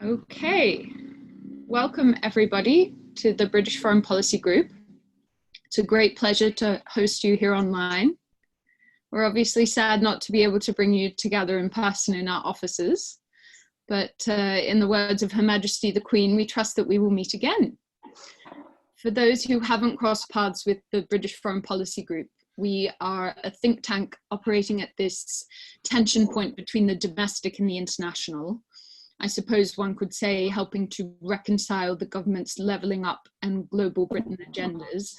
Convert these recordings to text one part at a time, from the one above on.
Okay, welcome everybody to the British Foreign Policy Group. It's a great pleasure to host you here online. We're obviously sad not to be able to bring you together in person in our offices, but in the words of Her Majesty the Queen, we trust that we will meet again. For those who haven't crossed paths with the British Foreign Policy Group, we are a think tank operating at this tension point between the domestic and the international. I suppose one could say helping to reconcile the government's levelling up and global Britain agendas.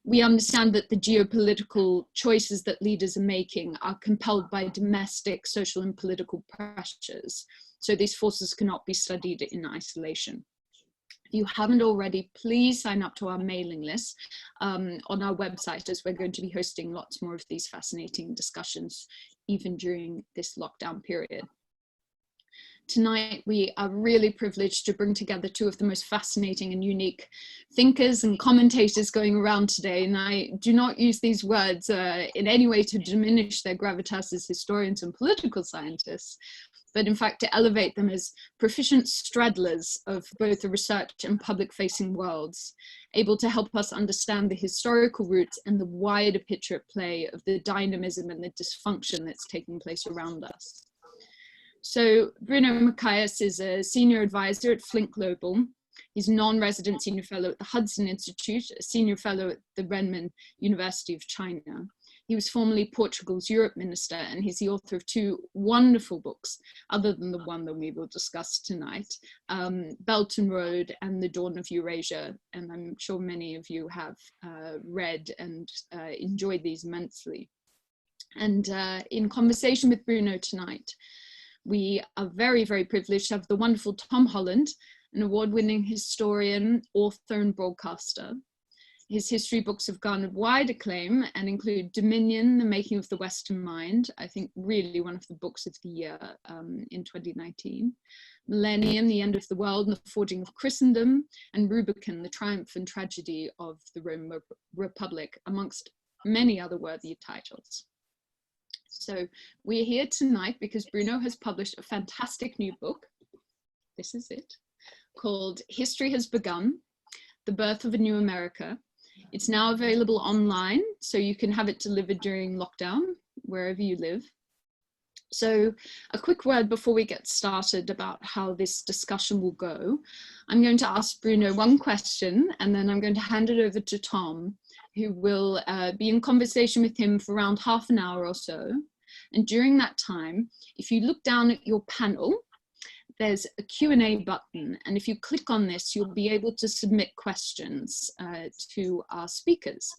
We understand that the geopolitical choices that leaders are making are compelled by domestic social and political pressures. So these forces cannot be studied in isolation. If you haven't already, please sign up to our mailing list on our website, as we're going to be hosting lots more of these fascinating discussions, even during this lockdown period. Tonight, we are really privileged to bring together two of the most fascinating and unique thinkers and commentators going around today. And I do not use these words in any way to diminish their gravitas as historians and political scientists, but in fact to elevate them as proficient straddlers of both the research and public-facing worlds, able to help us understand the historical roots and the wider picture at play of the dynamism and the dysfunction that's taking place around us. So Bruno Maçães is a senior advisor at Flint Global. He's a non-resident senior fellow at the Hudson Institute, a senior fellow at the Renmin University of China. He was formerly Portugal's Europe Minister, and he's the author of two wonderful books, other than the one that we will discuss tonight, Belt and Road and The Dawn of Eurasia. And I'm sure many of you have read and enjoyed these immensely. And in conversation with Bruno tonight, we are very, very privileged to have the wonderful Tom Holland, an award-winning historian, author, and broadcaster. His history books have garnered wide acclaim and include Dominion, The Making of the Western Mind, I think really one of the books of the year in 2019, Millennium, The End of the World and the Forging of Christendom, and Rubicon, The Triumph and Tragedy of the Roman Republic, amongst many other worthy titles. So we're here tonight because Bruno has published a fantastic new book, this is it, called History Has Begun, The Birth of a New America. It's now available online, so you can have it delivered during lockdown, wherever you live. So a quick word before we get started about how this discussion will go. I'm going to ask Bruno one question, and then I'm going to hand it over to Tom, who will be in conversation with him for around half an hour or so. And during that time, if you look down at your panel, there's a Q&A button. And if you click on this, you'll be able to submit questions to our speakers.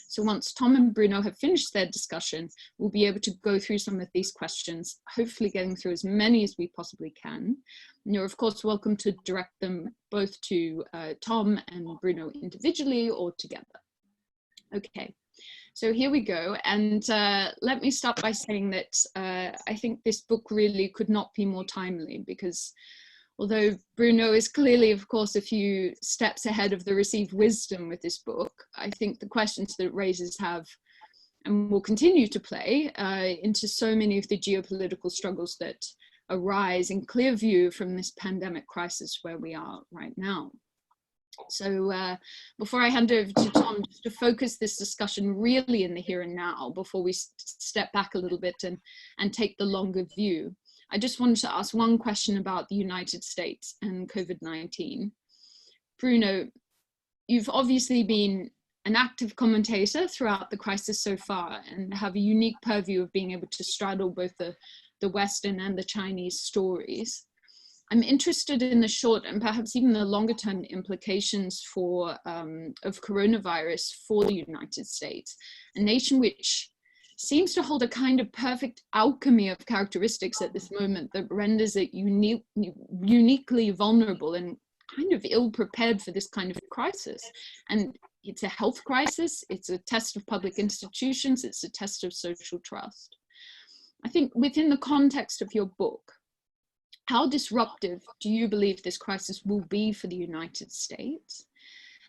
So once Tom and Bruno have finished their discussion, we'll be able to go through some of these questions, hopefully getting through as many as we possibly can. And you're of course welcome to direct them both to Tom and Bruno individually or together. Okay. So here we go, and let me start by saying that I think this book really could not be more timely, because although Bruno is clearly, of course, a few steps ahead of the received wisdom with this book, I think the questions that it raises have and will continue to play into so many of the geopolitical struggles that arise in clear view from this pandemic crisis where we are right now. So before I hand over to Tom, just to focus this discussion really in the here and now, before we step back a little bit and take the longer view, I just wanted to ask one question about the United States and COVID-19. Bruno, you've obviously been an active commentator throughout the crisis so far and have a unique purview of being able to straddle both the Western and the Chinese stories. I'm interested in the short and perhaps even the longer term implications of coronavirus for the United States, a nation which seems to hold a kind of perfect alchemy of characteristics at this moment that renders it uniquely vulnerable and kind of ill prepared for this kind of crisis. And it's a health crisis, it's a test of public institutions, it's a test of social trust. I think within the context of your book, how disruptive do you believe this crisis will be for the United States?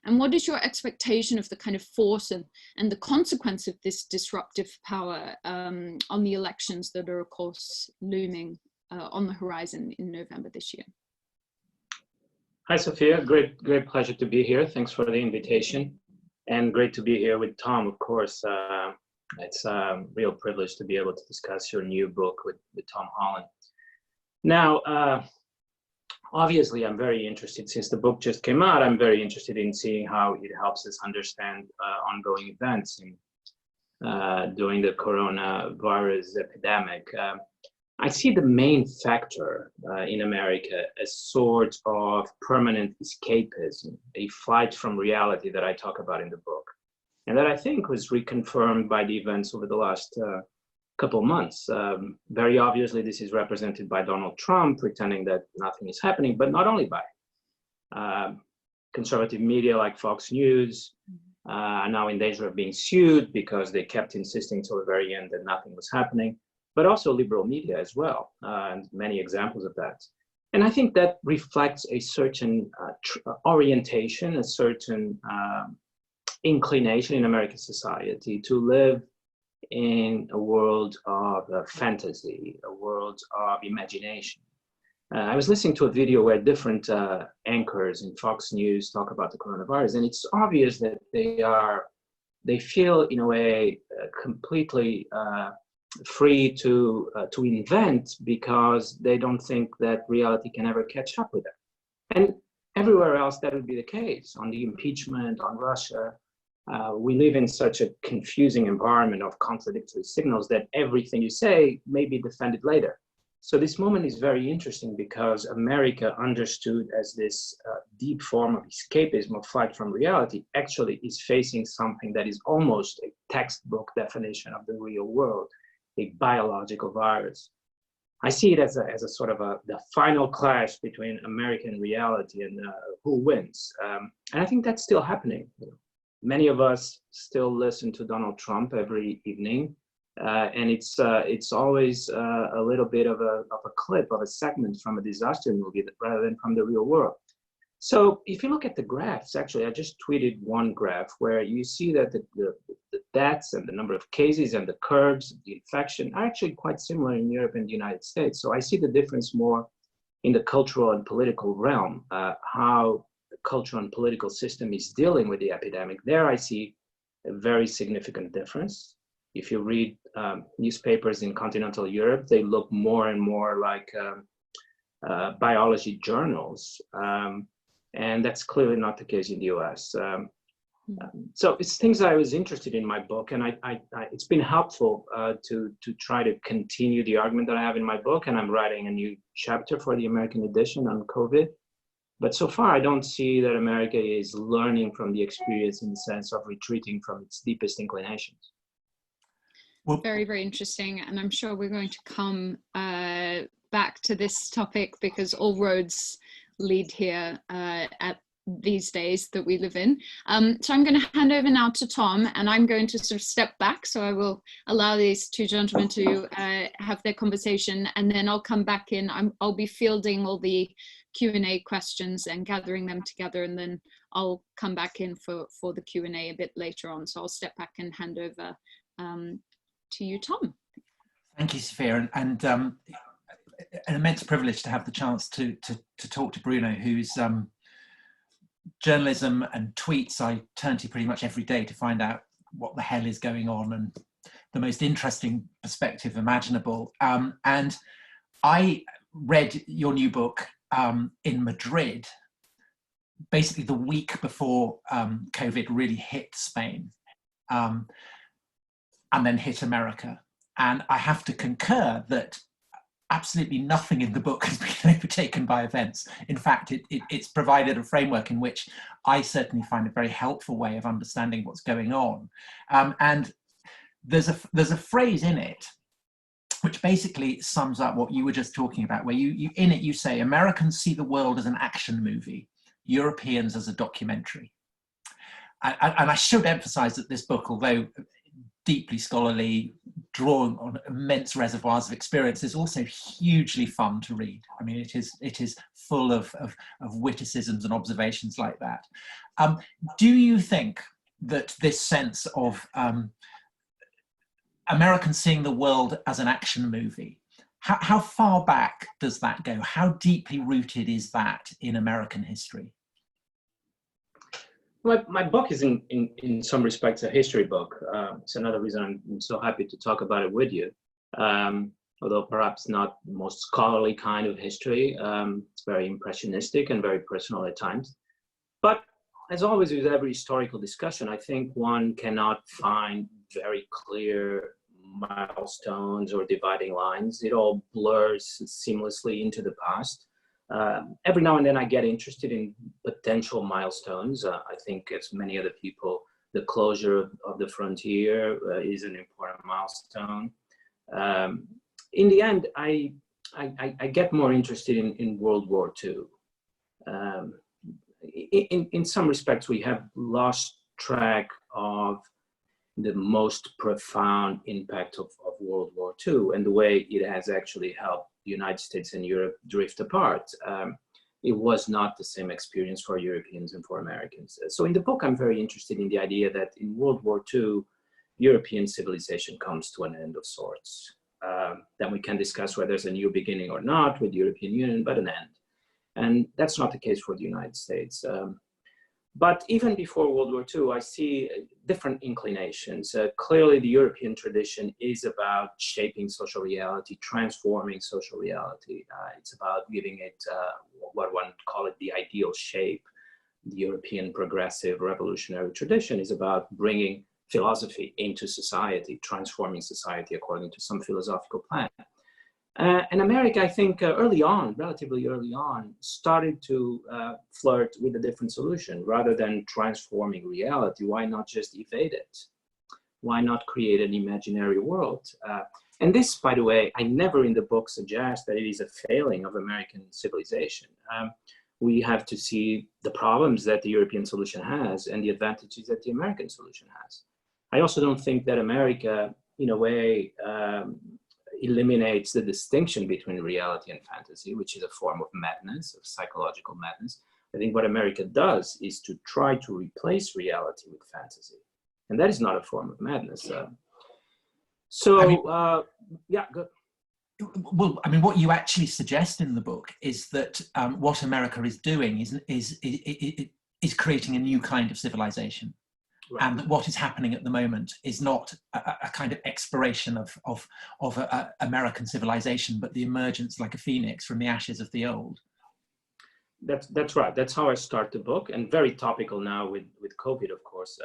And what is your expectation of the kind of force and the consequence of this disruptive power on the elections that are, of course, looming on the horizon in November this year? Hi, Sophia. Great pleasure to be here. Thanks for the invitation. And great to be here with Tom, of course. It's a real privilege to be able to discuss your new book with Tom Holland. Now, obviously, I'm very interested, since the book just came out, I'm very interested in seeing how it helps us understand ongoing events during the coronavirus epidemic. I see the main factor in America as sort of permanent escapism, a flight from reality that I talk about in the book, and that I think was reconfirmed by the events over the last couple months. Very obviously, this is represented by Donald Trump pretending that nothing is happening, but not only by conservative media like Fox News are now in danger of being sued because they kept insisting till the very end that nothing was happening, but also liberal media as well, and many examples of that. And I think that reflects a certain orientation, a certain inclination in American society to live in a world of fantasy, a world of imagination. I was listening to a video where different anchors in Fox News talk about the coronavirus, and it's obvious that they feel in a way completely free to invent, because they don't think that reality can ever catch up with them. And everywhere else that would be the case. On the impeachment, on Russia, we live in such a confusing environment of contradictory signals that everything you say may be defended later. So this moment is very interesting because America, understood as this deep form of escapism, of flight from reality, actually is facing something that is almost a textbook definition of the real world, a biological virus. I see it as a sort of the final clash between American reality and who wins. And I think that's still happening. Many of us still listen to Donald Trump every evening, and it's always a little bit of a clip, of a segment from a disaster movie rather than from the real world. So if you look at the graphs, actually, I just tweeted one graph where you see that the deaths and the number of cases and the curves, the infection, are actually quite similar in Europe and the United States. So I see the difference more in the cultural and political realm, how the cultural and political system is dealing with the epidemic. There I see a very significant difference. If you read newspapers in continental Europe, they look more and more like biology journals. And that's clearly not the case in the US. So it's things I was interested in my book, and it's been helpful to try to continue the argument that I have in my book, and I'm writing a new chapter for the American edition on COVID. But so far, I don't see that America is learning from the experience in the sense of retreating from its deepest inclinations. Well, very, very interesting. And I'm sure we're going to come back to this topic, because all roads lead here at these days that we live in. So I'm going to hand over now to Tom, and I'm going to sort of step back. So I will allow these two gentlemen to have their conversation, and then I'll come back in. I'll be fielding all the Q&A questions and gathering them together, and then I'll come back in for the Q&A a bit later on. So I'll step back and hand over to you, Tom. Thank you, Sophia, and an immense privilege to have the chance to talk to Bruno, whose journalism and tweets I turn to pretty much every day to find out what the hell is going on and the most interesting perspective imaginable. And I read your new book in Madrid, basically the week before COVID really hit Spain, and then hit America. And I have to concur that absolutely nothing in the book has been overtaken by events. In fact, it's provided a framework in which I certainly find a very helpful way of understanding what's going on. And there's a phrase in it which basically sums up what you were just talking about, where you in it you say, Americans see the world as an action movie, Europeans as a documentary. And I should emphasize that this book, although deeply scholarly, drawing on immense reservoirs of experience, is also hugely fun to read. I mean, it is full of witticisms and observations like that. Do you think that this sense of Americans seeing the world as an action movie how far back does that go? How deeply rooted is that in American history? My book is in some respects a history book. It's another reason I'm so happy to talk about it with you. Although perhaps not the most scholarly kind of history. It's very impressionistic and very personal at times. But as always with every historical discussion, I think one cannot find very clear milestones or dividing lines. It all blurs seamlessly into the past. Every now and then I get interested in potential milestones. I think, as many other people, the closure of the frontier is an important milestone. In the end, I get more interested in World War II. In some respects, we have lost track of the most profound impact of World War II and the way it has actually helped the United States and Europe drift apart. It was not the same experience for Europeans and for Americans. So in the book, I'm very interested in the idea that in World War II, European civilization comes to an end of sorts. Then we can discuss whether there's a new beginning or not with the European Union, but an end. And that's not the case for the United States. But even before World War II, I see different inclinations. Clearly, the European tradition is about shaping social reality, transforming social reality. It's about giving it what one would call it the ideal shape. The European progressive revolutionary tradition is about bringing philosophy into society, transforming society according to some philosophical plan. And America, I think, early on, relatively early on, started to flirt with a different solution. Rather than transforming reality, why not just evade it? Why not create an imaginary world? And this, by the way, I never in the book suggest that it is a failing of American civilization. We have to see the problems that the European solution has and the advantages that the American solution has. I also don't think that America, in a way, eliminates the distinction between reality and fantasy, which is a form of madness, of psychological madness. I think what America does is to try to replace reality with fantasy. And that is not a form of madness. Yeah, good. Well, I mean, what you actually suggest in the book is that what America is doing is creating a new kind of civilization. Right. And that what is happening at the moment is not a kind of expiration of American civilization, but the emergence like a phoenix from the ashes of the old. That's right. That's how I start the book, and very topical now with COVID, of course.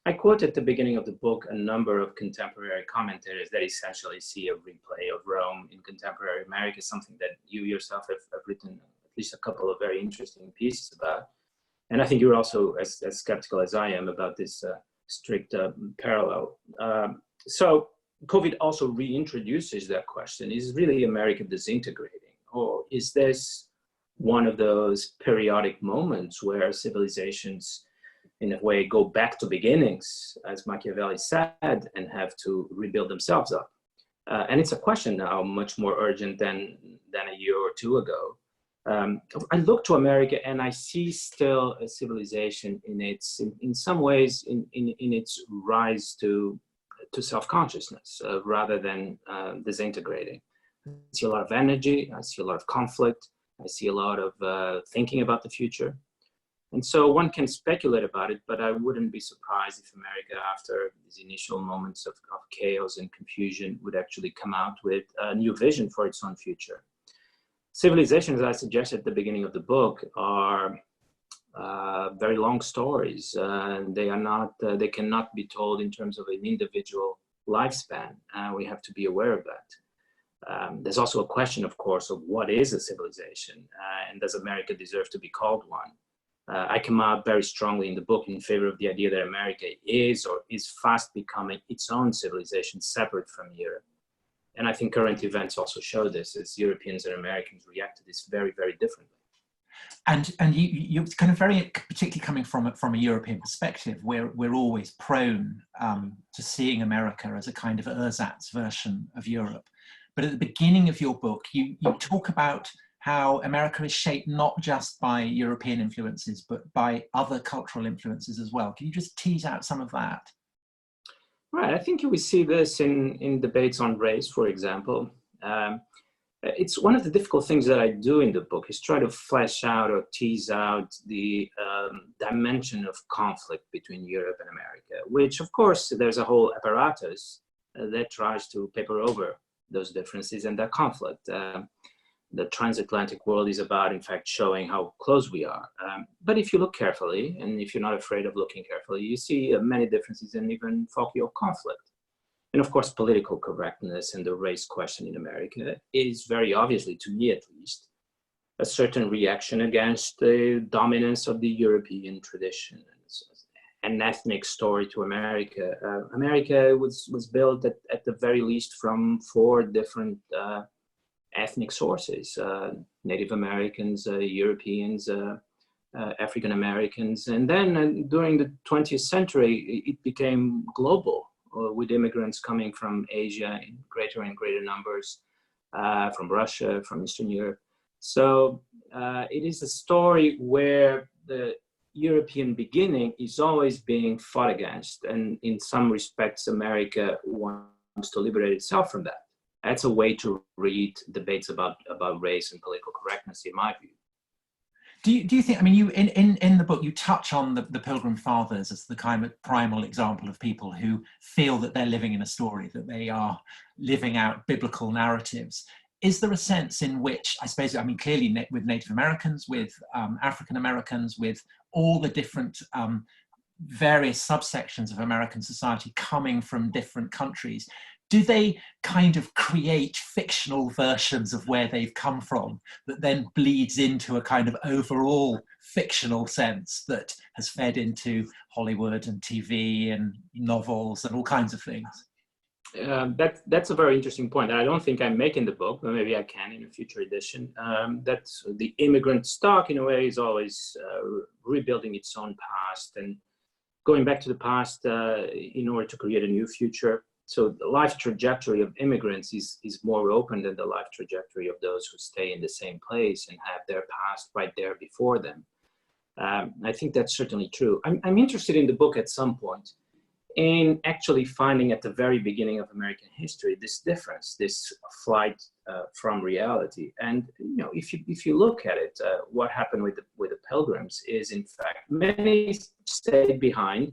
I quote at the beginning of the book a number of contemporary commentators that essentially see a replay of Rome in contemporary America, something that you yourself have written at least a couple of very interesting pieces about. And I think you're also as skeptical as I am about this strict parallel. So COVID also reintroduces that question. Is really America disintegrating? Or is this one of those periodic moments where civilizations, in a way, go back to beginnings, as Machiavelli said, and have to rebuild themselves up? And it's a question now much more urgent than a year or two ago. I look to America and I see still a civilization in some ways in its rise to self-consciousness rather than disintegrating. I see a lot of energy, I see a lot of conflict, I see a lot of thinking about the future. And so one can speculate about it, but I wouldn't be surprised if America, after these initial moments of chaos and confusion, would actually come out with a new vision for its own future. Civilizations, as I suggested at the beginning of the book, are very long stories. They cannot be told in terms of an individual lifespan. We have to be aware of that. There's also a question, of course, of what is a civilization, and does America deserve to be called one? I come out very strongly in the book in favor of the idea that America is or is fast becoming its own civilization, separate from Europe. And I think current events also show this, as Europeans and Americans react to this very, very differently. And you're kind of very, particularly coming from a European perspective, we're always prone to seeing America as a kind of ersatz version of Europe. But at the beginning of your book, you talk about how America is shaped not just by European influences, but by other cultural influences as well. Can you just tease out some of that? Right. I think we see this in debates on race, for example. It's one of the difficult things that I do in the book is try to flesh out or tease out the dimension of conflict between Europe and America, which of course there's a whole apparatus that tries to paper over those differences and that conflict. The transatlantic world is about, in fact, showing how close we are. But if you look carefully, and if you're not afraid of looking carefully, you see many differences and even folklore conflict. And of course, political correctness and the race question in America is very obviously, to me at least, a certain reaction against the dominance of the European tradition, an ethnic story to America. America was built at the very least from 4 different ethnic sources: Native Americans, Europeans, African Americans. And then during the 20th century, it became global, with immigrants coming from Asia in greater and greater numbers, from Russia, from Eastern Europe. So it is a story where the European beginning is always being fought against. And in some respects, America wants to liberate itself from that. That's a way to read debates about race and political correctness, in my view. Do you think, I mean, you in the book, you touch on the Pilgrim Fathers as the kind of primal example of people who feel that they're living in a story, that they are living out biblical narratives. Is there a sense in which, I suppose, I mean, clearly with Native Americans, with African Americans, with all the different various subsections of American society coming from different countries, do they kind of create fictional versions of where they've come from that then bleeds into a kind of overall fictional sense that has fed into Hollywood and TV and novels and all kinds of things? That's a very interesting point. I don't think I make in the book, but maybe I can in a future edition. That's the immigrant stock, in a way, is always rebuilding its own past and going back to the past in order to create a new future. So the life trajectory of immigrants is more open than the life trajectory of those who stay in the same place and have their past right there before them. I think that's certainly true. I'm interested in the book at some point in actually finding at the very beginning of American history this difference, this flight from reality. And you know, if you look at it, what happened with the Pilgrims is, in fact, many stayed behind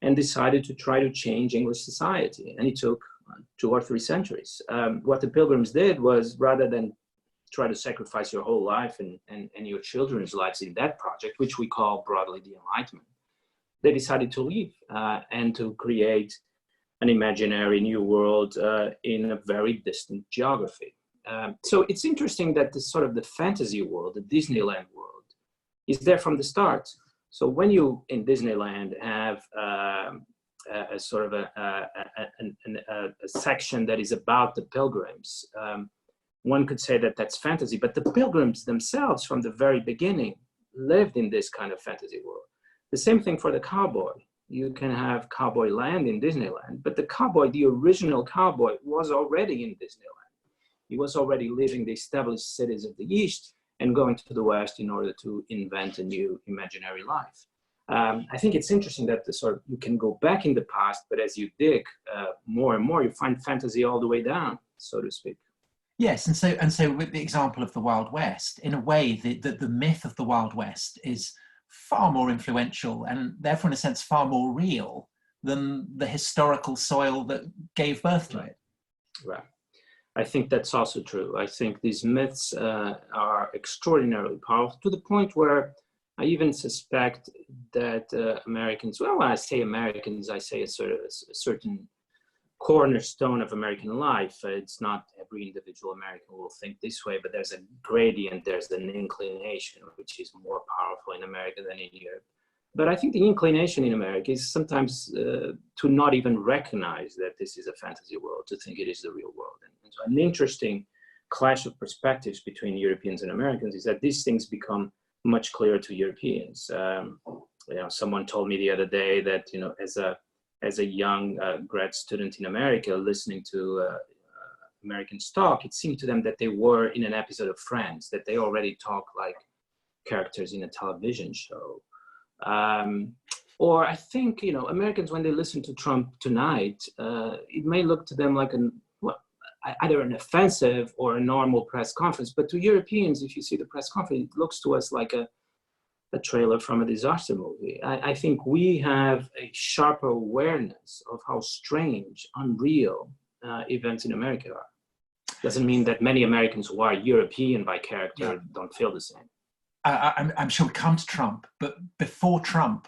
and decided to try to change English society. And it took 2 or 3 centuries. What the Pilgrims did was, rather than try to sacrifice your whole life and your children's lives in that project, which we call broadly the Enlightenment, they decided to leave and to create an imaginary new world in a very distant geography. So it's interesting that the sort of the fantasy world, the Disneyland world, is there from the start. So when you in Disneyland have a sort of a section that is about the Pilgrims, one could say that that's fantasy, but the Pilgrims themselves from the very beginning lived in this kind of fantasy world. The same thing for the cowboy. You can have Cowboy Land in Disneyland, but the cowboy, the original cowboy, was already in Disneyland. He was already leaving the established cities of the East and going to the West in order to invent a new imaginary life. I think it's interesting that you can go back in the past, but as you dig more and more, you find fantasy all the way down, so to speak. Yes, and so with the example of the Wild West, in a way, the myth of the Wild West is far more influential and therefore, in a sense, far more real than the historical soil that gave birth to it. Right. I think that's also true. I think these myths are extraordinarily powerful, to the point where I even suspect that Americans, well, when I say Americans, I say a certain cornerstone of American life. It's not every individual American will think this way, but there's a gradient, there's an inclination, which is more powerful in America than in Europe. But I think the inclination in America is sometimes to not even recognize that this is a fantasy world, to think it is the real world. And so an interesting clash of perspectives between Europeans and Americans is that these things become much clearer to Europeans. Someone told me the other day that, as a young grad student in America, listening to American talk, it seemed to them that they were in an episode of Friends, that they already talk like characters in a television show. Or I think, Americans, when they listen to Trump tonight, it may look to them like either an offensive or a normal press conference. But to Europeans, if you see the press conference, it looks to us like a trailer from a disaster movie. I think we have a sharper awareness of how strange, unreal events in America are. Doesn't mean that many Americans who are European by character don't feel the same. I'm sure we'll come to Trump, but before Trump,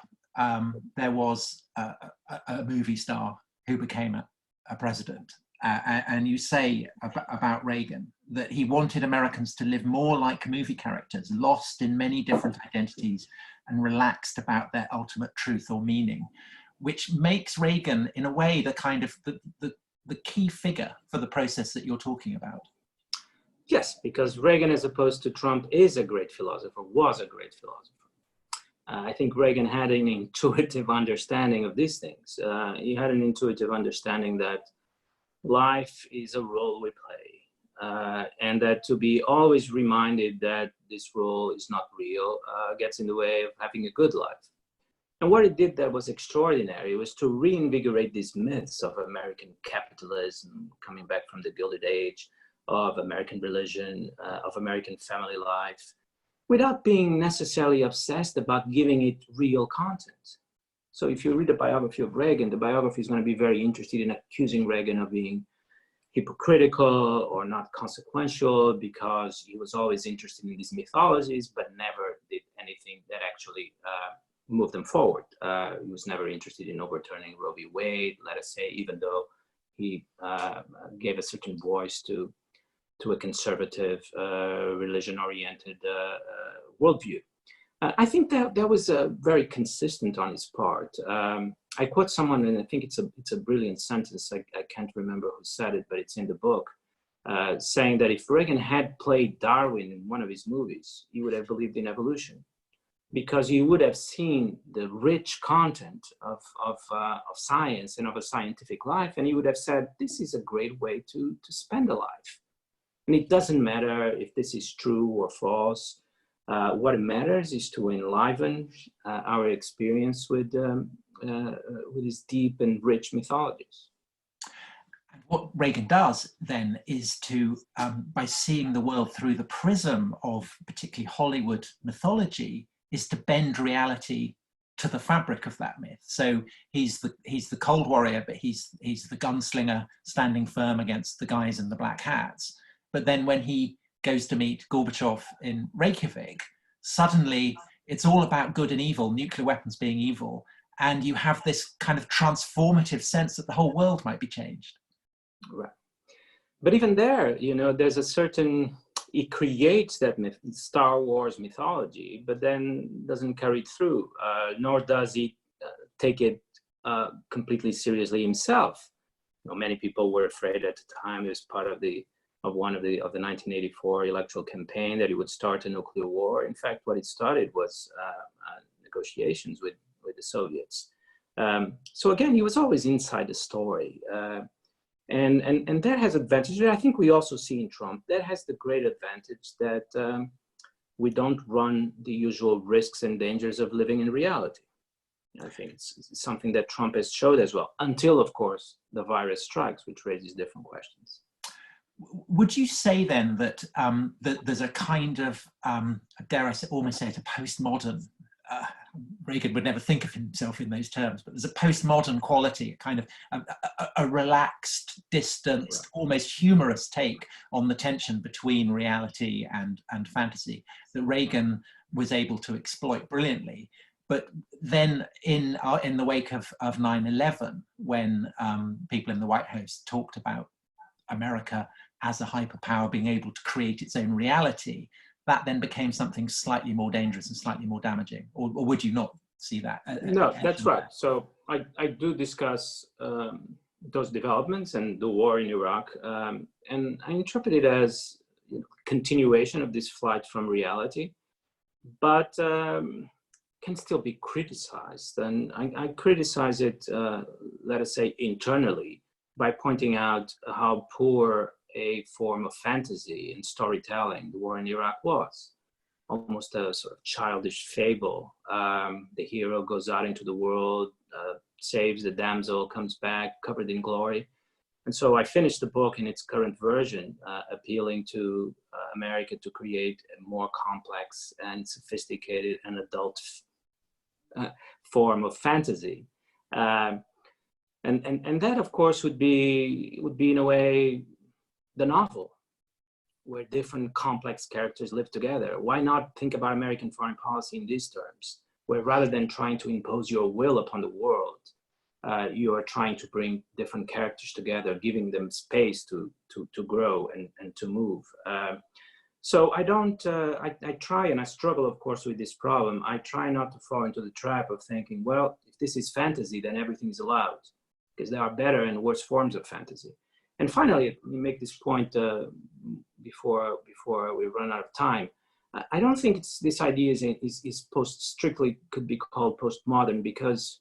there was a movie star who became a president. And you say about Reagan that he wanted Americans to live more like movie characters, lost in many different identities and relaxed about their ultimate truth or meaning, which makes Reagan, in a way, the kind of the key figure for the process that you're talking about. Yes, because Reagan, as opposed to Trump, is a great philosopher, was a great philosopher. I think Reagan had an intuitive understanding of these things. He had an intuitive understanding that life is a role we play, and that to be always reminded that this role is not real gets in the way of having a good life. And what it did that was extraordinary was to reinvigorate these myths of American capitalism, coming back from the Gilded Age, of American religion, of American family life, without being necessarily obsessed about giving it real content. So if you read the biography of Reagan, the biography is going to be very interested in accusing Reagan of being hypocritical or not consequential because he was always interested in these mythologies, but never did anything that actually moved them forward. He was never interested in overturning Roe v. Wade, let us say, even though he gave a certain voice to a conservative, religion-oriented worldview. I think that was very consistent on his part. I quote someone, and I think it's a brilliant sentence. I can't remember who said it, but it's in the book, saying that if Reagan had played Darwin in one of his movies, he would have believed in evolution, because he would have seen the rich content of science and of a scientific life, and he would have said, this is a great way to spend a life. And it doesn't matter if this is true or false. What matters is to enliven our experience with these deep and rich mythologies. And what Reagan does then is to, by seeing the world through the prism of particularly Hollywood mythology, is to bend reality to the fabric of that myth. So he's the cold warrior, but he's the gunslinger standing firm against the guys in the black hats. But then when he goes to meet Gorbachev in Reykjavik, suddenly it's all about good and evil, nuclear weapons being evil. And you have this kind of transformative sense that the whole world might be changed. Right. But even there, there's a certain, it creates that Star Wars mythology, but then doesn't carry it through, nor does he take it completely seriously himself. Many people were afraid at the time. It was part of the 1984 electoral campaign that he would start a nuclear war. In fact, what it started was negotiations with the Soviets. So again, he was always inside the story. And that has advantages. I think we also see in Trump, that has the great advantage that we don't run the usual risks and dangers of living in reality. I think it's something that Trump has showed as well, until, of course, the virus strikes, which raises different questions. Would you say then that, that there's a kind of, dare I say, almost say it, a postmodern, Reagan would never think of himself in those terms, but there's a postmodern quality, a kind of a relaxed, distanced, almost humorous take on the tension between reality and fantasy that Reagan was able to exploit brilliantly. But then in the wake of 9/11, when people in the White House talked about America as a hyperpower being able to create its own reality, that then became something slightly more dangerous and slightly more damaging. Or would you not see that? No, that's right. So I do discuss those developments and the war in Iraq, and I interpret it as continuation of this flight from reality, but can still be criticized. And I criticize it, let us say, internally, by pointing out how poor a form of fantasy and storytelling the war in Iraq was. Almost a sort of childish fable. The hero goes out into the world, saves the damsel, comes back covered in glory. And so I finished the book in its current version, appealing to America to create a more complex and sophisticated and adult form of fantasy. And that, of course, would be in a way the novel, where different complex characters live together. Why not think about American foreign policy in these terms, where rather than trying to impose your will upon the world, you are trying to bring different characters together, giving them space to grow and to move. So I don't, I try, and I struggle, of course, with this problem. I try not to fall into the trap of thinking, well, if this is fantasy, then everything is allowed, because there are better and worse forms of fantasy. And finally, we make this point before we run out of time. I don't think this idea is strictly could be called postmodern, because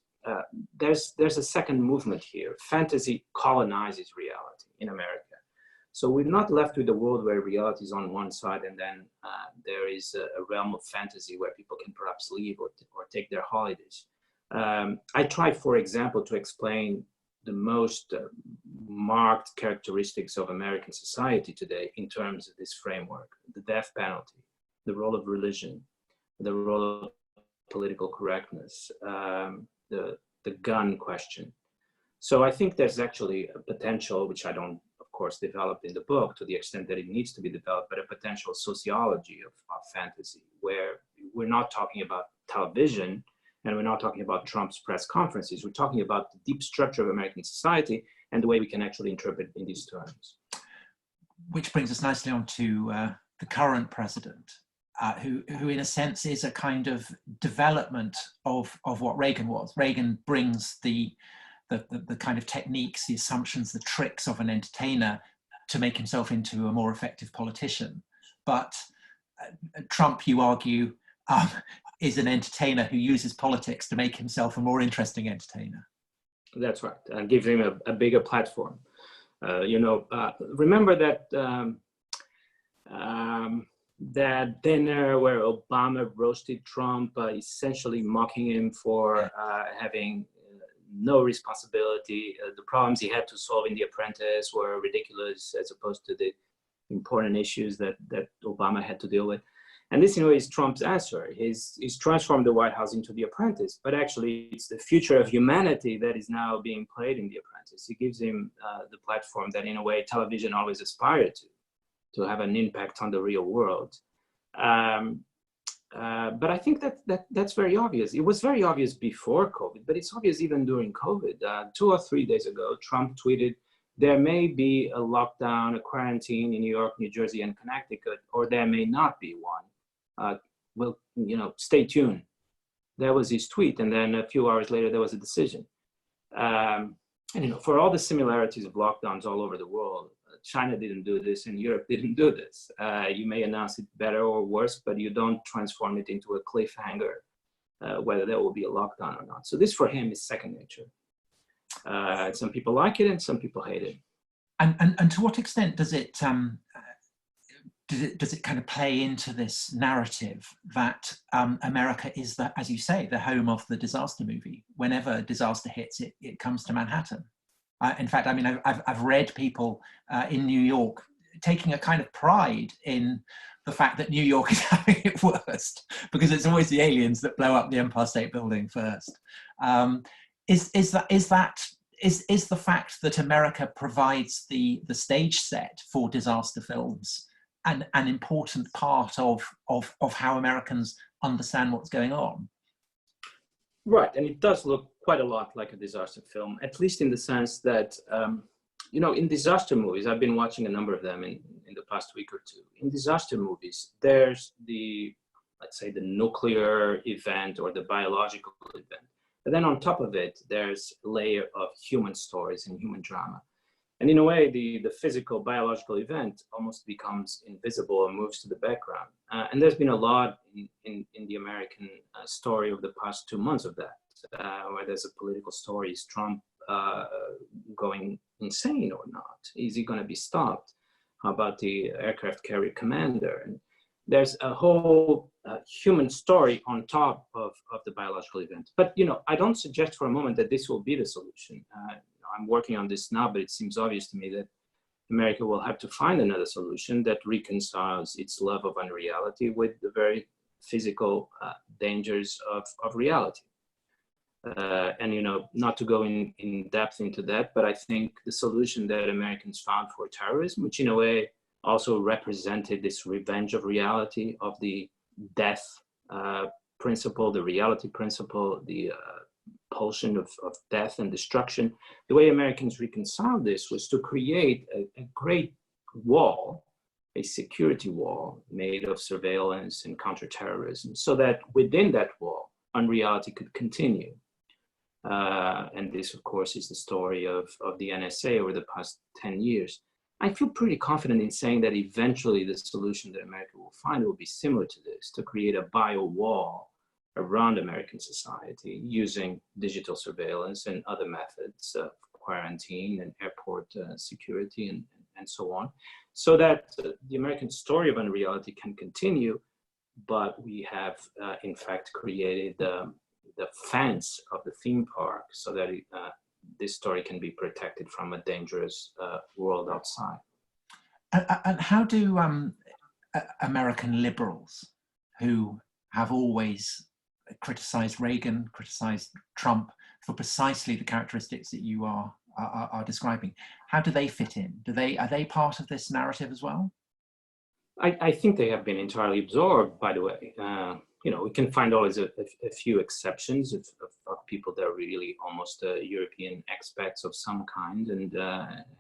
there's a second movement here. Fantasy colonizes reality in America. So we're not left with a world where reality is on one side, and then there is a realm of fantasy where people can perhaps leave or take their holidays. I tried, for example, to explain the most marked characteristics of American society today in terms of this framework: the death penalty, the role of religion, the role of political correctness, the gun question. So I think there's actually a potential, which I don't, of course, develop in the book to the extent that it needs to be developed, but a potential sociology of fantasy, where we're not talking about television, and we're not talking about Trump's press conferences. We're talking about the deep structure of American society and the way we can actually interpret in these terms. Which brings us nicely on to the current president, who in a sense is a kind of development of what Reagan was. Reagan brings the kind of techniques, the assumptions, the tricks of an entertainer to make himself into a more effective politician. But Trump, you argue, is an entertainer who uses politics to make himself a more interesting entertainer. That's right, and gives him a bigger platform. Remember that that dinner where Obama roasted Trump, essentially mocking him for having no responsibility. The problems he had to solve in The Apprentice were ridiculous as opposed to the important issues that Obama had to deal with. And this, in a way, is Trump's answer. He's transformed the White House into The Apprentice, but actually it's the future of humanity that is now being played in The Apprentice. He gives him the platform that, in a way, television always aspired to have an impact on the real world. But I think that's very obvious. It was very obvious before COVID, but it's obvious even during COVID. 2 or 3 days ago, Trump tweeted, there may be a lockdown, a quarantine in New York, New Jersey, and Connecticut, or there may not be one. Well, stay tuned. That was his tweet. And then a few hours later, there was a decision. And, for all the similarities of lockdowns all over the world, China didn't do this and Europe didn't do this. You may announce it better or worse, but you don't transform it into a cliffhanger, whether there will be a lockdown or not. So this for him is second nature. Some people like it and some people hate it. And to what extent does it kind of play into this narrative that America is, as you say, the home of the disaster movie? Whenever a disaster hits, it comes to Manhattan. In fact, I mean, I've read people in New York taking a kind of pride in the fact that New York is having it worst, because it's always the aliens that blow up the Empire State Building first. Is the fact that America provides the stage set for disaster films an important part of how Americans understand what's going on? Right, and it does look quite a lot like a disaster film, at least in the sense that, in disaster movies, I've been watching a number of them in the past week or two. In disaster movies, there's let's say the nuclear event or the biological event. But then on top of it, there's a layer of human stories and human drama. And in a way, the physical biological event almost becomes invisible or moves to the background. And there's been a lot in the American story of the past 2 months of that, where there's a political story. Is Trump going insane or not? Is he going to be stopped? How about the aircraft carrier commander? And there's a whole human story on top of the biological event. But, I don't suggest for a moment that this will be the solution. I'm working on this now, but it seems obvious to me that America will have to find another solution that reconciles its love of unreality with the very physical dangers of reality. And, you know, not to go in depth into that, but I think the solution that Americans found for terrorism, which in a way also represented this revenge of reality, of the death principle, the reality principle, the pulsion of death and destruction. The way Americans reconciled this was to create a great wall, a security wall made of surveillance and counterterrorism, so that within that wall, unreality could continue. And this, of course, is the story of the NSA over the past 10 years. I feel pretty confident in saying that eventually the solution that America will find will be similar to this, to create a bio wall around American society using digital surveillance and other methods of quarantine and airport security and so on, so that the American story of unreality can continue, but we have in fact created the fence of the theme park so that this story can be protected from a dangerous world outside. And how do American liberals, who have always criticized Reagan, criticized Trump for precisely the characteristics that you are describing, how do they fit in? Are they part of this narrative as well? I think they have been entirely absorbed, by the way. You know, we can find always a few exceptions of people that are really almost European expats of some kind and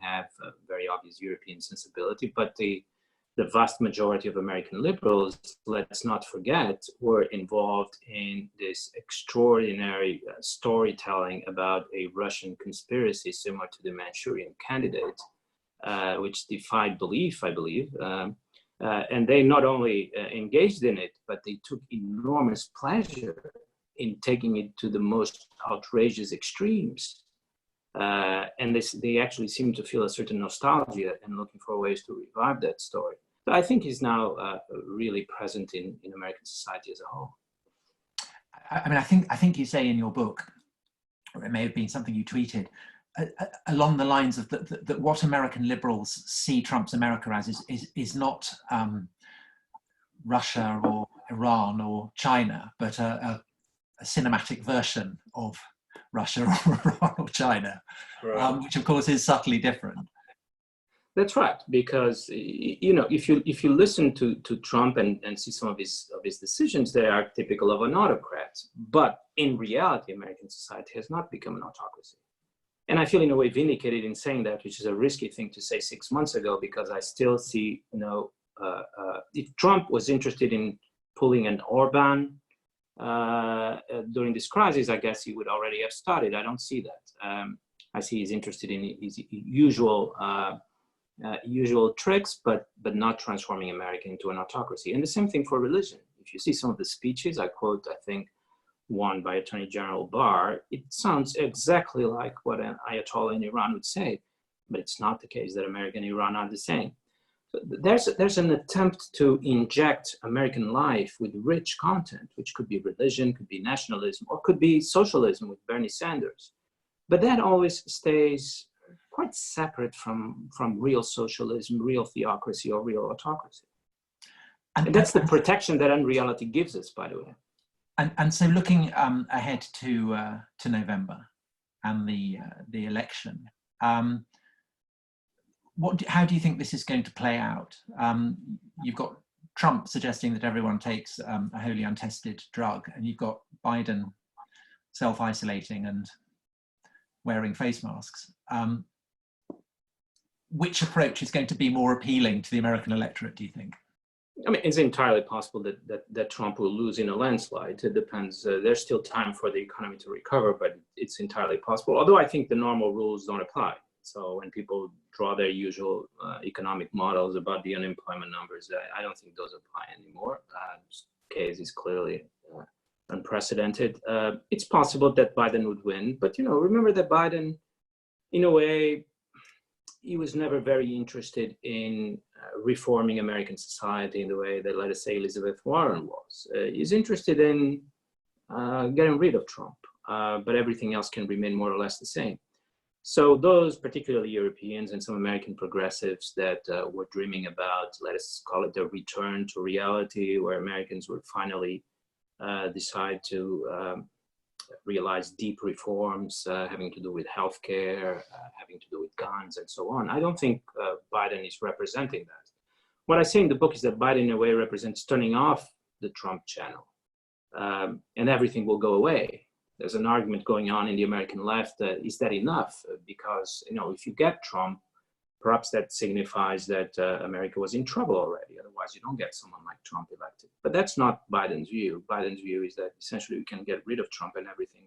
have a very obvious European sensibility. But the vast majority of American liberals, let's not forget, were involved in this extraordinary storytelling about a Russian conspiracy similar to the Manchurian Candidate, which defied belief, I believe. And they not only engaged in it, but they took enormous pleasure in taking it to the most outrageous extremes. And they actually seem to feel a certain nostalgia and looking for ways to revive that story. But I think is now really present in American society as a whole. I mean, I think you say in your book, or it may have been something you tweeted, along the lines of that what American liberals see Trump's America as is not Russia or Iran or China, but a cinematic version of Russia or Iran or China, right. Which of course is subtly different. That's right, because you know, if you listen to Trump and see some of his decisions, they are typical of an autocrat. But in reality, American society has not become an autocracy. And I feel in a way vindicated in saying that, which is a risky thing to say 6 months ago, because I still see, you know, if Trump was interested in pulling an Orban during this crisis, I guess he would already have started. I don't see that. I see he's interested in his usual tricks, but not transforming America into an autocracy. And the same thing for religion. If you see some of the speeches, I quote, I think, one by Attorney General Barr, it sounds exactly like what an Ayatollah in Iran would say, but it's not the case that America and Iran are the same. So there's an attempt to inject American life with rich content, which could be religion, could be nationalism, or could be socialism with Bernie Sanders. But that always stays quite separate from real socialism, real theocracy, or real autocracy. And that's the protection that unreality gives us, by the way. And so looking ahead to November and the election, how do you think this is going to play out? You've got Trump suggesting that everyone takes a wholly untested drug, and you've got Biden self-isolating and wearing face masks. Which approach is going to be more appealing to the American electorate, do you think? I mean, it's entirely possible that Trump will lose in a landslide. It depends. There's still time for the economy to recover, but it's entirely possible. Although I think the normal rules don't apply. So when people draw their usual economic models about the unemployment numbers, I don't think those apply anymore. This case is clearly unprecedented. It's possible that Biden would win, but you know, remember that Biden, in a way, he was never very interested in reforming American society in the way that, let us say, Elizabeth Warren was. He's interested in getting rid of Trump, but everything else can remain more or less the same. So those, particularly Europeans and some American progressives that were dreaming about, let us call it, the return to reality, where Americans would finally decide to realize deep reforms having to do with healthcare, having to do with guns, and so on. I don't think Biden is representing that. What I say in the book is that Biden, in a way, represents turning off the Trump channel, and everything will go away. There's an argument going on in the American left that is that enough? Because, you know, if you get Trump, perhaps that signifies that America was in trouble already. Otherwise, you don't get someone like Trump elected. But that's not Biden's view. Biden's view is that essentially we can get rid of Trump and everything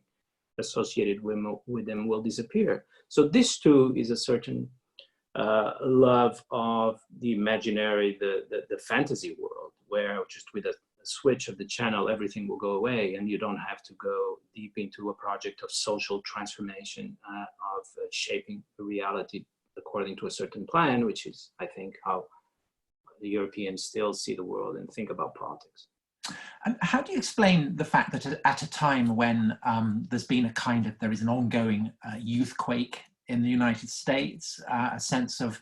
associated with him will disappear. So this too is a certain love of the imaginary, the fantasy world, where just with a switch of the channel, everything will go away, and you don't have to go deep into a project of social transformation, of shaping the reality according to a certain plan, which is, I think, how the Europeans still see the world and think about politics. And how do you explain the fact that at a time when there is an ongoing youthquake in the United States, a sense of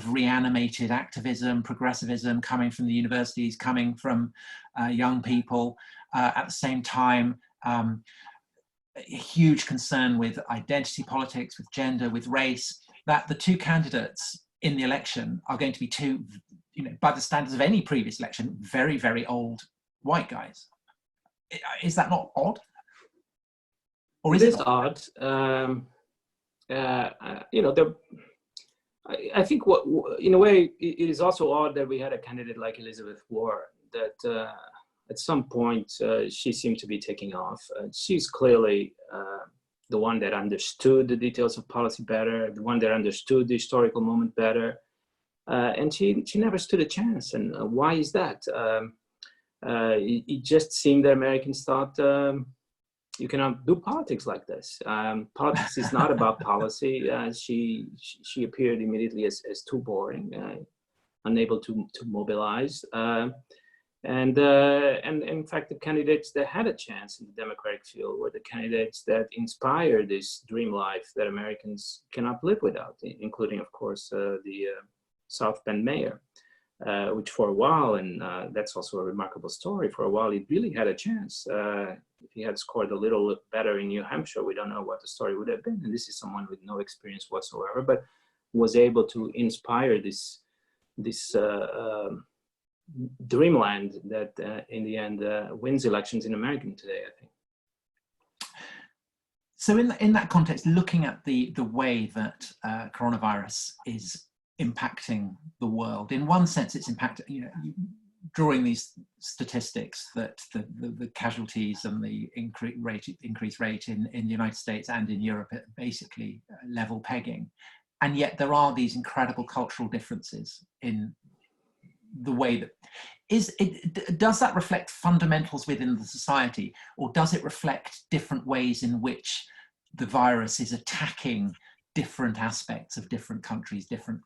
reanimated activism, progressivism coming from the universities, coming from young people, at the same time, a huge concern with identity politics, with gender, with race, that the two candidates in the election are going to be two, by the standards of any previous election, very, very old white guys. Is that not odd? Or is it odd? I think in a way, it is also odd that we had a candidate like Elizabeth Warren, that at some point she seemed to be taking off. She's clearly the one that understood the details of policy better, the one that understood the historical moment better, and she never stood a chance. And why is that? It just seemed that Americans thought, you cannot do politics like this. Politics is not about policy. She appeared immediately as too boring, unable to mobilize. And in fact, the candidates that had a chance in the Democratic field were the candidates that inspired this dream life that Americans cannot live without, including, of course, the South Bend mayor, which for a while, and that's also a remarkable story, for a while he really had a chance. If he had scored a little better in New Hampshire, we don't know what the story would have been. And this is someone with no experience whatsoever, but was able to inspire this dreamland that in the end wins elections in America today, I think. So in that context, looking at the way that coronavirus is impacting the world, in one sense it's impacting, drawing these statistics that the casualties and the increase rate in the United States and in Europe are basically level pegging. And yet there are these incredible cultural differences in the way that does that reflect fundamentals within the society, or does it reflect different ways in which the virus is attacking different aspects of different countries, different,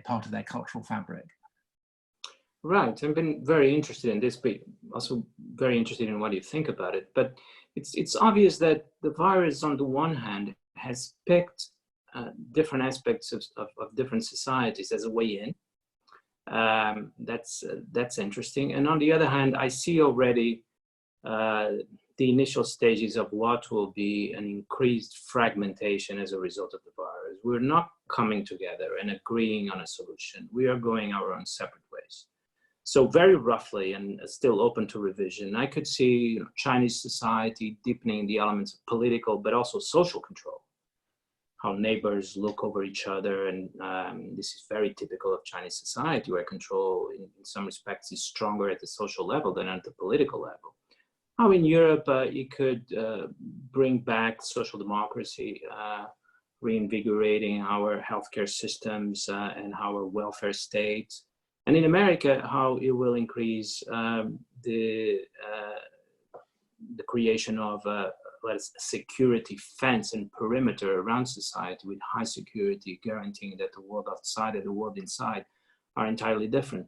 part of their cultural fabric? Right, I've been very interested in this, but also very interested in what you think about it. But it's obvious that the virus, on the one hand, has picked different aspects of different societies as a way in. That's interesting. And on the other hand, I see already the initial stages of what will be an increased fragmentation as a result of the virus. We're not coming together and agreeing on a solution. We are going our own separate ways. So very roughly, and still open to revision, I could see Chinese society deepening the elements of political, but also social control. How neighbors look over each other, and this is very typical of Chinese society, where control in some respects is stronger at the social level than at the political level. How in Europe it could bring back social democracy, reinvigorating our healthcare systems and our welfare state. And in America, how it will increase the creation of security fence and perimeter around society with high security, guaranteeing that the world outside and the world inside are entirely different.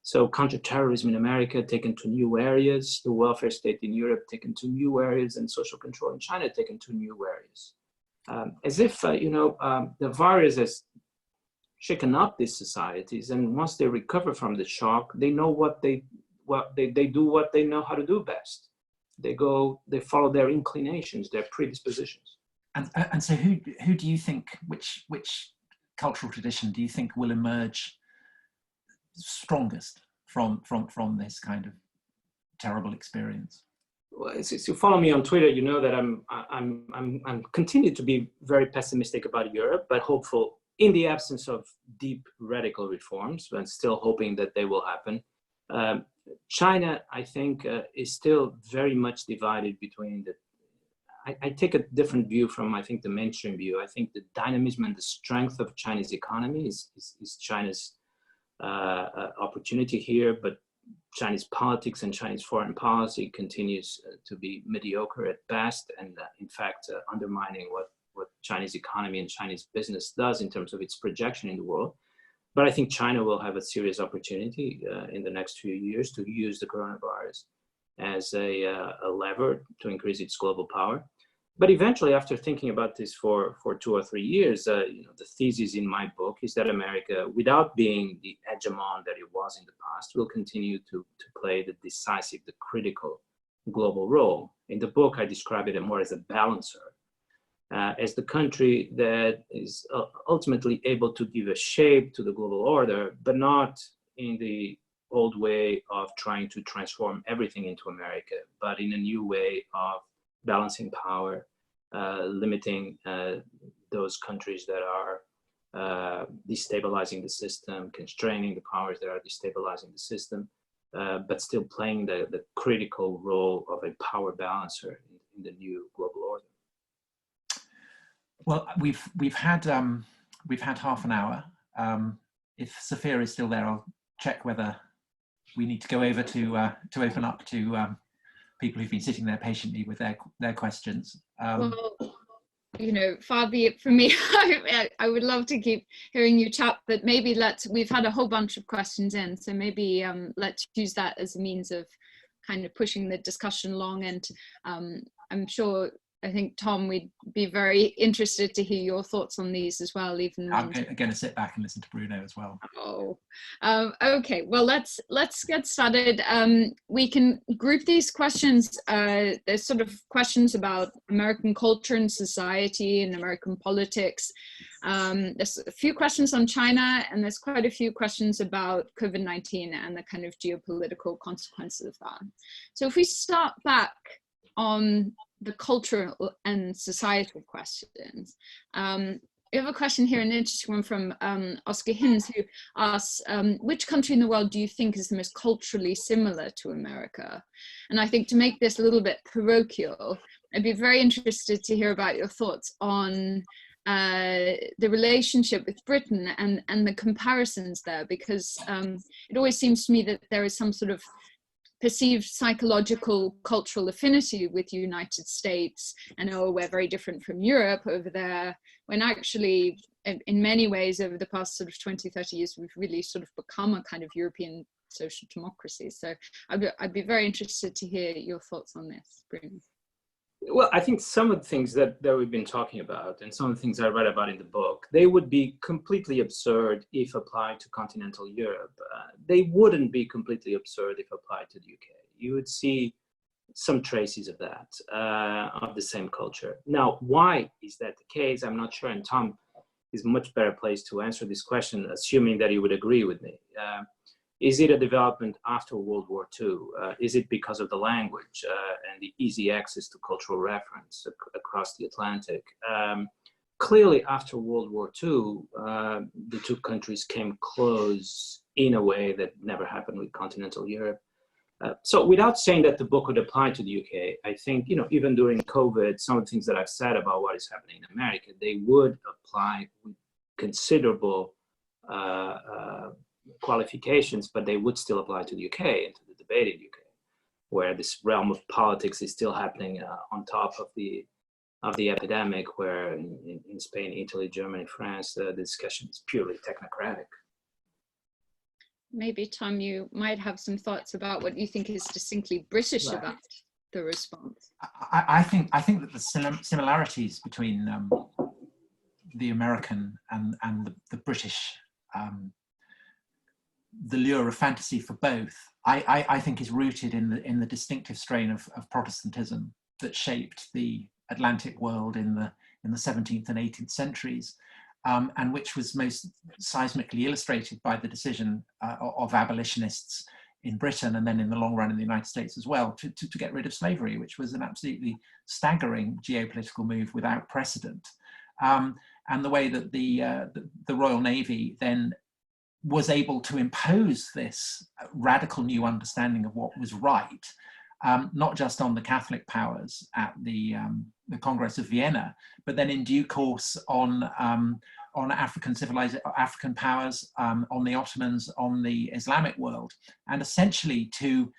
So counterterrorism in America taken to new areas, the welfare state in Europe taken to new areas, and social control in China taken to new areas. as if, the virus has shaken up these societies, and once they recover from the shock, they know they do what they know how to do best. They follow their inclinations, their predispositions. And so who do you think, which cultural tradition do you think will emerge strongest from this kind of terrible experience? Well, if you follow me on Twitter, you know that I'm continue to be very pessimistic about Europe, but hopeful in the absence of deep radical reforms, but still hoping that they will happen. China, I think, is still very much divided between I take a different view from, I think, the mainstream view. I think the dynamism and the strength of China's economy is China's opportunity here, but Chinese politics and Chinese foreign policy continues to be mediocre at best, and in fact, undermining what Chinese economy and Chinese business does in terms of its projection in the world. But I think China will have a serious opportunity in the next few years to use the coronavirus as a lever to increase its global power. But eventually, after thinking about this for 2 or 3 years, the thesis in my book is that America, without being the hegemon that it was in the past, will continue to play the decisive, the critical global role. In the book, I describe it more as a balancer, as the country that is ultimately able to give a shape to the global order, but not in the old way of trying to transform everything into America, but in a new way of balancing power, limiting those countries that are destabilizing the system, constraining the powers that are destabilizing the system, but still playing the critical role of a power balancer in the new global order. Well, we've had half an hour. If Sophia is still there, I'll check whether we need to go over to open up to people who've been sitting there patiently with their questions. Well, far be it from me. I would love to keep hearing you chat, but maybe we've had a whole bunch of questions in, so maybe let's use that as a means of kind of pushing the discussion along. And I'm sure, I think, Tom, we'd be very interested to hear your thoughts on these as well. Even I'm going to sit back and listen to Bruno as well. Oh, okay. Well, let's get started. We can group these questions. There's sort of questions about American culture and society and American politics. There's a few questions on China, and there's quite a few questions about COVID-19 and the kind of geopolitical consequences of that. So if we start back on the cultural and societal questions. We have a question here, an interesting one from Oscar Hinz, who asks, which country in the world do you think is the most culturally similar to America? And I think to make this a little bit parochial, I'd be very interested to hear about your thoughts on the relationship with Britain and the comparisons there, because it always seems to me that there is some sort of perceived psychological cultural affinity with the United States, and we're very different from Europe over there, when actually in many ways over the past sort of 20-30 years we've really sort of become a kind of European social democracy. So I'd be very interested to hear your thoughts on this, Bruno. Well, I think some of the things that we've been talking about and some of the things I read about in the book, they would be completely absurd if applied to continental Europe. They wouldn't be completely absurd if applied to the UK. You would see some traces of that, of the same culture. Now, why is that the case? I'm not sure, and Tom is much better placed to answer this question, assuming that he would agree with me. Is it a development after World War II? Is it because of the language and the easy access to cultural reference across the Atlantic? Clearly, after World War II, the two countries came close in a way that never happened with continental Europe. So without saying that the book would apply to the UK, I think, even during COVID, some of the things that I've said about what is happening in America, they would apply with considerable qualifications, but they would still apply to the UK and to the debate in the UK, where this realm of politics is still happening on top of the epidemic, where in Spain, Italy, Germany, France, the discussion is purely technocratic. Maybe, Tom, you might have some thoughts about what you think is distinctly British about the response? I think that the similarities between the American and the British, the lure of fantasy for both, I think is rooted in the distinctive strain of Protestantism that shaped the Atlantic world in the 17th and 18th centuries, and which was most seismically illustrated by the decision of abolitionists in Britain, and then in the long run in the United States as well, to get rid of slavery, which was an absolutely staggering geopolitical move without precedent. And the way that the Royal Navy then was able to impose this radical new understanding of what was right, not just on the Catholic powers at the Congress of Vienna, but then in due course on African powers, on the Ottomans, on the Islamic world, and essentially to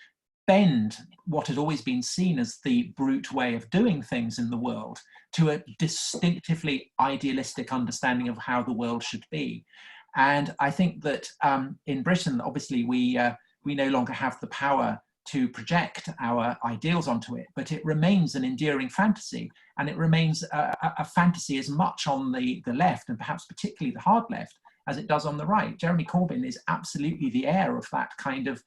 bend what had always been seen as the brute way of doing things in the world to a distinctively idealistic understanding of how the world should be. And I think that in Britain, obviously, we no longer have the power to project our ideals onto it, but it remains an enduring fantasy, and it remains a fantasy as much on the left, and perhaps particularly the hard left, as it does on the right. Jeremy Corbyn is absolutely the heir of that kind of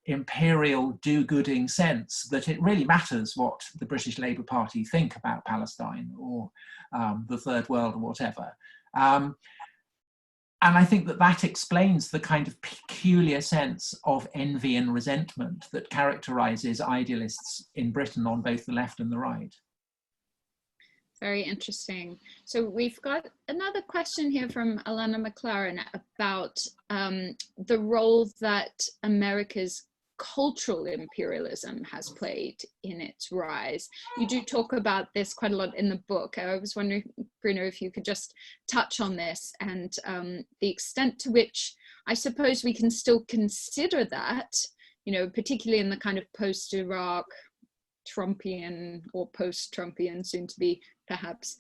imperial do-gooding sense that it really matters what the British Labour Party think about Palestine or the Third World or whatever. And I think that explains the kind of peculiar sense of envy and resentment that characterises idealists in Britain on both the left and the right. Very interesting. So we've got another question here from Alana McLaren about the role that America's cultural imperialism has played in its rise. You do talk about this quite a lot in the book. I was wondering, Bruno, if you could just touch on this and the extent to which I suppose we can still consider that, particularly in the kind of post-Iraq Trumpian or post-Trumpian, soon to be perhaps,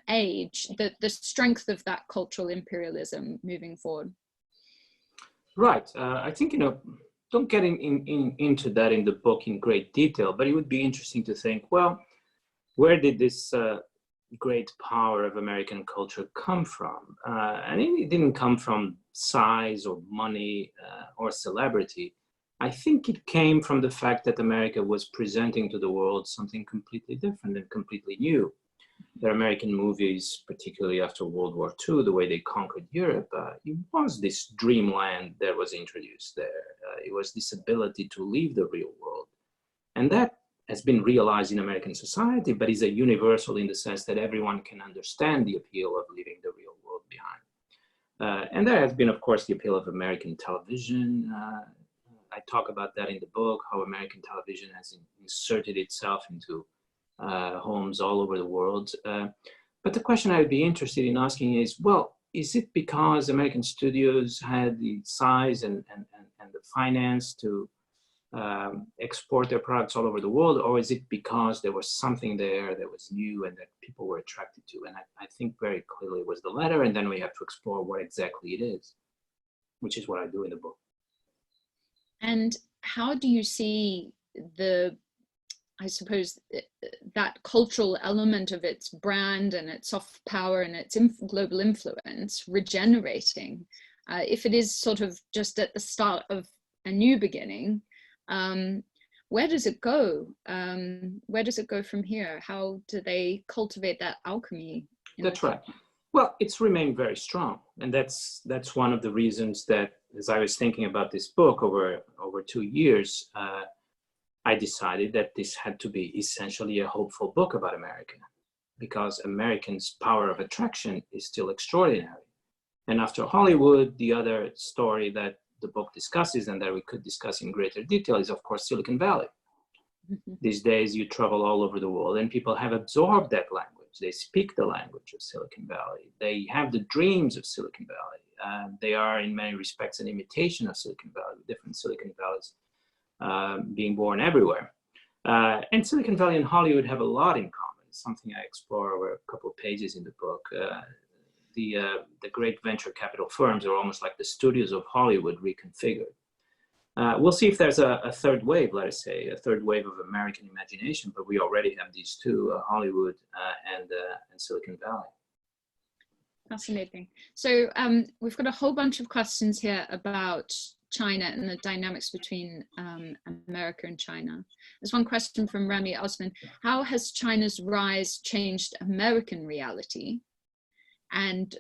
age, the strength of that cultural imperialism moving forward. Right. I think, don't get into that in the book in great detail, but it would be interesting to think, well, where did this great power of American culture come from? And it didn't come from size or money or celebrity. I think it came from the fact that America was presenting to the world something completely different and completely new. There are American movies, particularly after World War II, the way they conquered Europe, it was this dreamland that was introduced there. It was this ability to leave the real world. And that has been realized in American society, but is a universal in the sense that everyone can understand the appeal of leaving the real world behind. And there has been, of course, the appeal of American television. I talk about that in the book, how American television has inserted itself into homes all over the world. But the question I would be interested in asking is, well, is it because American studios had the size and the finance to export their products all over the world, or is it because there was something there that was new and that people were attracted to? And I think very clearly it was the latter, and then we have to explore what exactly it is, which is what I do in the book. And how do you see I suppose, that cultural element of its brand and its soft power and its global influence regenerating? If it is sort of just at the start of a new beginning, where does it go? Where does it go from here? How do they cultivate that alchemy? That's right. Well, it's remained very strong. And that's one of the reasons that, as I was thinking about this book over 2 years, I decided that this had to be essentially a hopeful book about America, because Americans' power of attraction is still extraordinary. And after Hollywood, the other story that the book discusses and that we could discuss in greater detail is, of course, Silicon Valley. Mm-hmm. These days, you travel all over the world and people have absorbed that language. They speak the language of Silicon Valley. They have the dreams of Silicon Valley. They are, in many respects, an imitation of Silicon Valley, with different Silicon Valleys being born everywhere. And Silicon Valley and Hollywood have a lot in common. It's something I explore over a couple of pages in the book. The great venture capital firms are almost like the studios of Hollywood reconfigured. We'll see if there's a third wave, let us say, a third wave of American imagination, but we already have these two, Hollywood and Silicon Valley. Fascinating. So we've got a whole bunch of questions here about China and the dynamics between America and China. There's one question from Remy Osman. How has China's rise changed American reality? And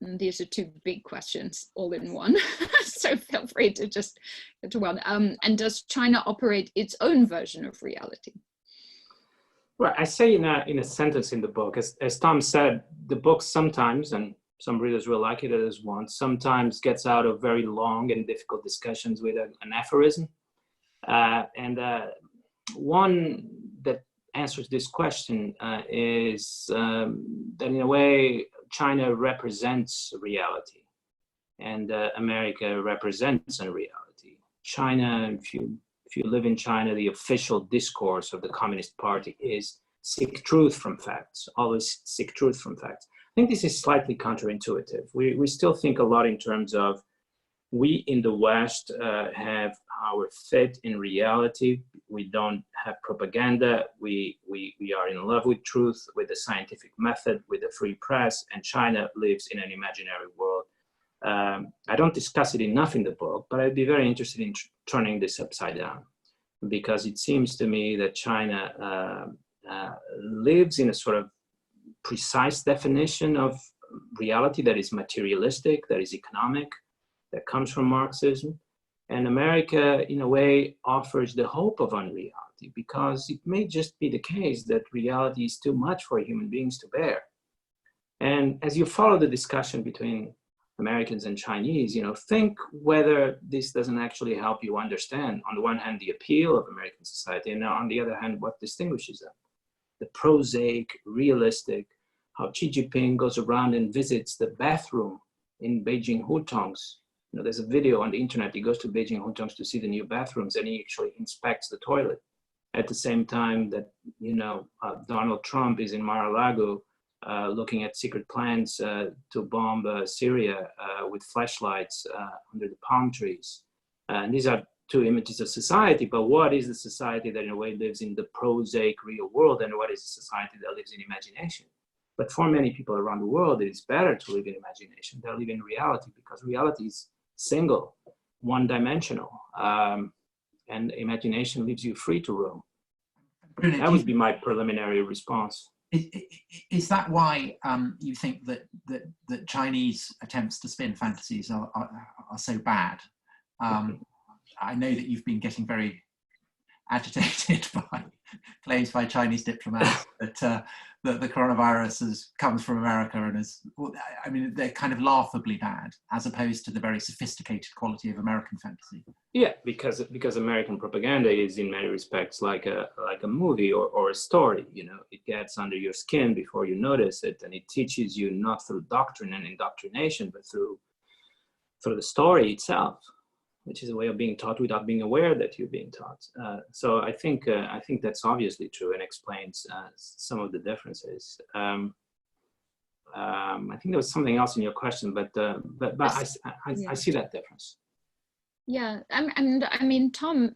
these are two big questions all in one. So feel free to just get to one. And does China operate its own version of reality? Well, I say in a sentence in the book, as Tom said, the book sometimes, and some readers will like it as one, sometimes gets out of very long and difficult discussions with an aphorism. One that answers this question is that in a way, China represents reality and America represents unreality. China, if you live in China, the official discourse of the Communist Party is seek truth from facts, always seek truth from facts. I think this is slightly counterintuitive. We still think a lot in terms of we in the West have our fit in reality. We don't have propaganda. We are in love with truth, with the scientific method, with the free press, and China lives in an imaginary world. I don't discuss it enough in the book, but I'd be very interested in turning this upside down, because it seems to me that China lives in a sort of precise definition of reality that is materialistic, that is economic, that comes from Marxism. And America, in a way, offers the hope of unreality, because it may just be the case that reality is too much for human beings to bear. And as you follow the discussion between Americans and Chinese, think whether this doesn't actually help you understand, on the one hand, the appeal of American society, and on the other hand, what distinguishes them. The prosaic, realistic, how Xi Jinping goes around and visits the bathroom in Beijing hutongs. There's a video on the internet. He goes to Beijing hutongs to see the new bathrooms, and he actually inspects the toilet. At the same time that, Donald Trump is in Mar-a-Lago looking at secret plans to bomb Syria with flashlights under the palm trees. And these are two images of society, but what is the society that in a way lives in the prosaic real world, and what is the society that lives in imagination? But for many people around the world, it is better to live in imagination than live in reality, because reality is single, one-dimensional, and imagination leaves you free to roam. That would be my preliminary response. Is that why you think that Chinese attempts to spin fantasies are so bad? I know that you've been getting very agitated by claims by Chinese diplomats that the coronavirus comes from America and they're kind of laughably bad, as opposed to the very sophisticated quality of American fantasy. Yeah, because American propaganda is in many respects like a movie or a story. It gets under your skin before you notice it, and it teaches you not through doctrine and indoctrination, but through the story itself, which is a way of being taught without being aware that you're being taught. So I think that's obviously true and explains some of the differences. I think there was something else in your question, but I see that difference. Yeah, and I mean, Tom,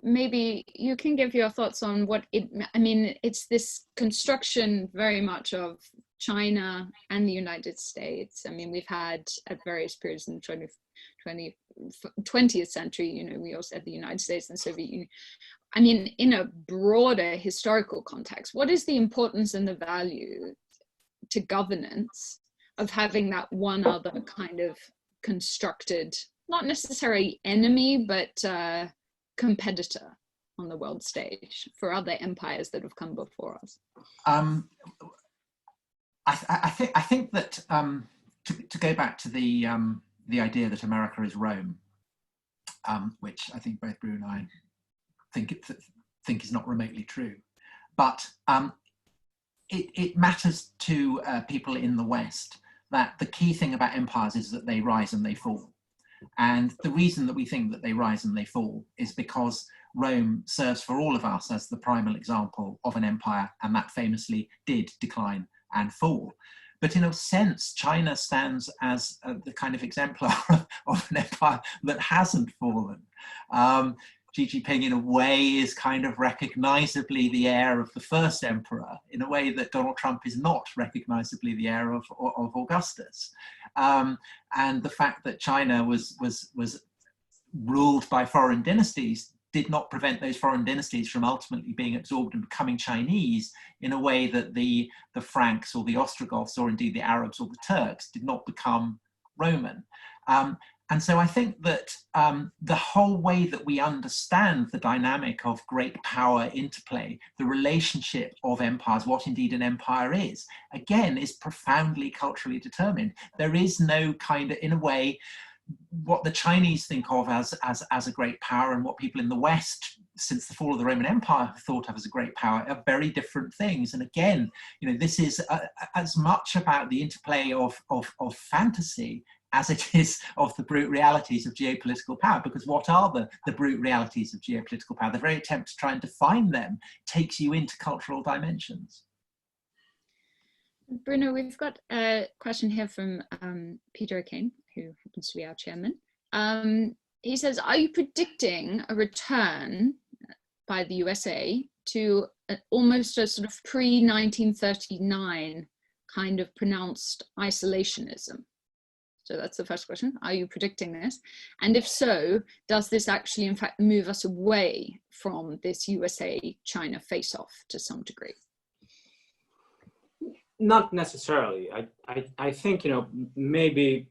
maybe you can give your thoughts on what it's this construction very much of China and the United States. We've had at various periods in the 20th century, we also had the United States and the Soviet Union. In a broader historical context, what is the importance and the value to governance of having that one other kind of constructed, not necessarily enemy, but competitor on the world stage for other empires that have come before us? I think that to go back to the idea that America is Rome, which I think both Bruno and I think is not remotely true, but it matters to people in the West that the key thing about empires is that they rise and they fall. And the reason that we think that they rise and they fall is because Rome serves for all of us as the primal example of an empire, and that famously did decline and fall. but in a sense, China stands as the kind of exemplar of an empire that hasn't fallen. Xi Jinping, in a way, is kind of recognizably the heir of the first emperor, in a way that Donald Trump is not recognizably the heir of Augustus. And the fact that China was ruled by foreign dynasties did not prevent those foreign dynasties from ultimately being absorbed and becoming Chinese in a way that the Franks or the Ostrogoths or indeed the Arabs or the Turks did not become Roman. And so I think that the whole way that we understand the dynamic of great power interplay, the relationship of empires, what indeed an empire is, again, is profoundly culturally determined. There is no kind of, in a way, what the Chinese think of as a great power and what people in the West, since the fall of the Roman Empire, have thought of as a great power are very different things. And again, you know, this is as much about the interplay of fantasy as it is of the brute realities of geopolitical power, because what are the brute realities of geopolitical power? The very attempt to try and define them takes you into cultural dimensions. Bruno, we've got a question here from Peter Kane, who happens to be our chairman. He says, are you predicting a return by the USA to almost a sort of pre-1939 kind of pronounced isolationism? So that's the first question. Are you predicting this? And if so, does this actually in fact move us away from this USA-China face-off to some degree? Not necessarily. I think, you know, maybe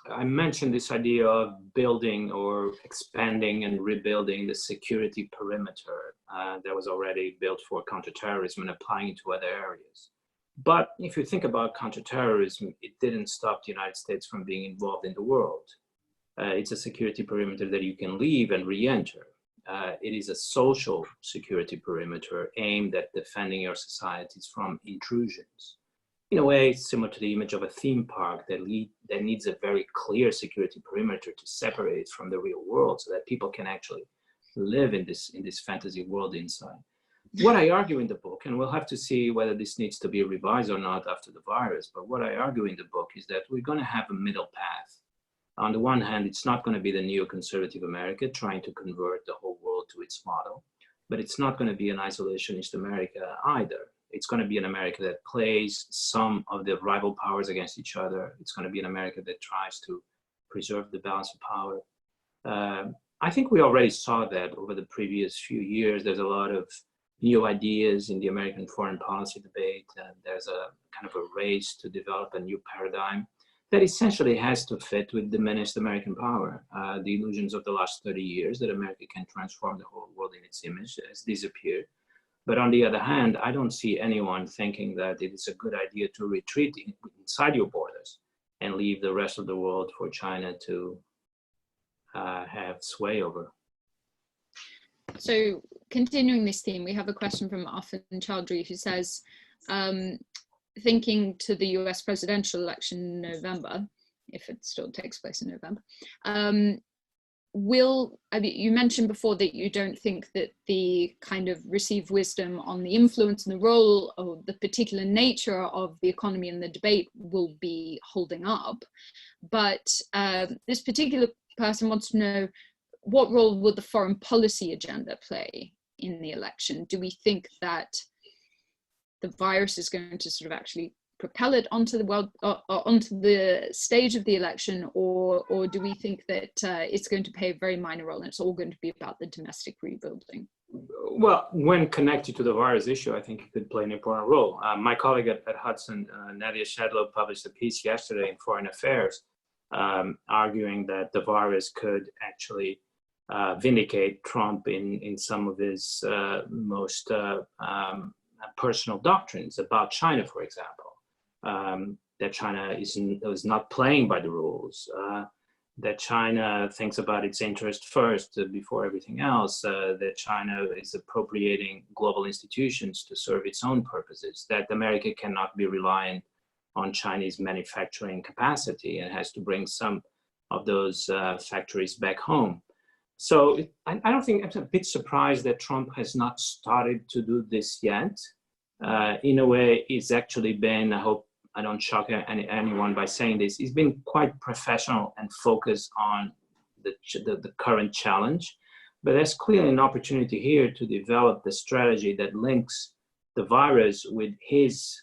I mentioned this idea of building or expanding and rebuilding the security perimeter that was already built for counterterrorism and applying it to other areas. But if you think about counterterrorism, it didn't stop the United States from being involved in the world. It's a security perimeter that you can leave and re-enter. It is a social security perimeter aimed at defending your societies from intrusions. In a way, similar to the image of a theme park that needs a very clear security perimeter to separate it from the real world so that people can actually live in this fantasy world inside. What I argue in the book, and we'll have to see whether this needs to be revised or not after the virus, but what I argue in the book is that we're going to have a middle path. On the one hand, it's not going to be the neoconservative America trying to convert the whole world to its model, but it's not going to be an isolationist America either. It's going to be an America that plays some of the rival powers against each other. It's going to be an America that tries to preserve the balance of power. I think we already saw that over the previous few years. There's a lot of new ideas in the American foreign policy debate, and there's a kind of a race to develop a new paradigm that essentially has to fit with diminished American power. The illusions of the last 30 years that America can transform the whole world in its image has disappeared. But on the other hand, I don't see anyone thinking that it is a good idea to retreat inside your borders and leave the rest of the world for China to have sway over. So continuing this theme, we have a question from Afan Chaudhry who says, thinking to the US presidential election in November, if it still takes place in November, you mentioned before that you don't think that the kind of received wisdom on the influence and the role of the particular nature of the economy and the debate will be holding up. But this particular person wants to know, what role will the foreign policy agenda play in the election? Do we think that the virus is going to sort of actually propel it onto the world, onto the stage of the election, or do we think that it's going to play a very minor role and it's all going to be about the domestic rebuilding? Well, when connected to the virus issue, I think it could play an important role. My colleague at Hudson, Nadia Shadlow, published a piece yesterday in Foreign Affairs arguing that the virus could actually vindicate Trump in some of his most personal doctrines about China, for example. That China is not playing by the rules, that China thinks about its interest first before everything else, that China is appropriating global institutions to serve its own purposes, that America cannot be reliant on Chinese manufacturing capacity and has to bring some of those factories back home. So I don't think, I'm a bit surprised that Trump has not started to do this yet. In a way, it's actually been, I hope I don't shock anyone by saying this, he's been quite professional and focused on the current challenge. But there's clearly an opportunity here to develop the strategy that links the virus with his